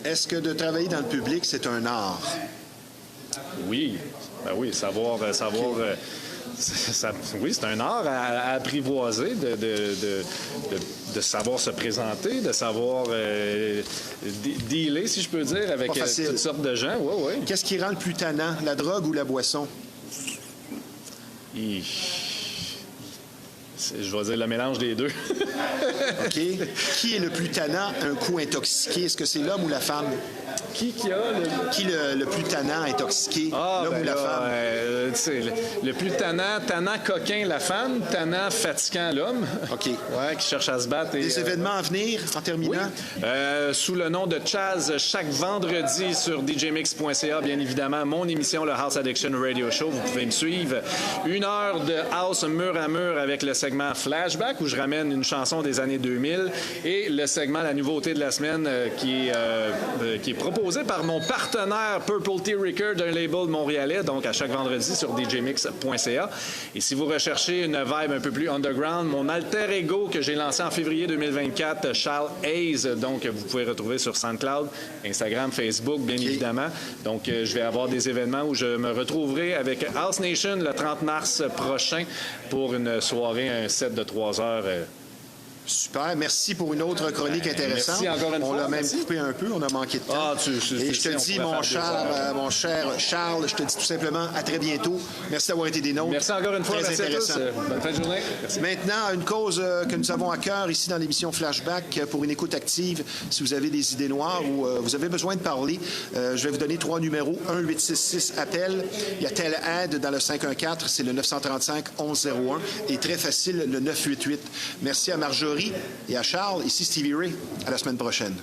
Est-ce que de travailler dans le public, c'est un art? Oui. Ben oui, savoir oui, c'est un art à apprivoiser, de savoir se présenter, de savoir dealer, si je peux dire, avec toutes sortes de gens. Ouais. Qu'est-ce qui rend le plus tannant, la drogue ou la boisson? Je vais dire le mélange des deux. OK. Qui est le plus tannant, un coup intoxiqué? Est-ce que c'est l'homme ou la femme? Qui Qui le plus tannant, intoxiqué? L'homme ou la femme? Le plus tannant coquin, la femme, tannant fatigant, l'homme. OK. Ouais, qui cherche à se battre. Des événements à venir, en terminant? Oui. Sous le nom de Chaz, chaque vendredi sur djmix.ca, bien évidemment, mon émission, le House Addiction Radio Show. Vous pouvez me suivre. 1 heure de house mur à mur avec le segment Flashback, où je ramène une chanson des années 2000, et le segment La nouveauté de la semaine, qui est proposé par mon partenaire Purple Tea Record, un label montréalais, donc à chaque vendredi sur djmix.ca. Et si vous recherchez une vibe un peu plus underground, mon alter ego que j'ai lancé en février 2024, Charles Hayes, donc vous pouvez retrouver sur SoundCloud, Instagram, Facebook, bien évidemment. Donc je vais avoir des événements où je me retrouverai avec House Nation le 30 mars prochain pour une soirée, un set de 3 heures. Super. Merci pour une autre chronique intéressante. Merci encore une fois. On l'a même coupé un peu. On a manqué de temps. Et je te dis, mon cher Charles, je te dis tout simplement à très bientôt. Merci d'avoir été des nôtres. Merci encore une fois. Très merci intéressant. à tous. Bonne fin de journée. Merci. Maintenant, une cause que nous avons à cœur ici dans l'émission Flashback pour une écoute active. Si vous avez des idées noires ou vous avez besoin de parler, je vais vous donner 3 numéros. 1-866-APPEL. Il y a telle aide dans le 514. C'est le 935-1101. Et très facile, le 988. Merci à Marjorie et à Charles. Ici Stevie Ray. À la semaine prochaine.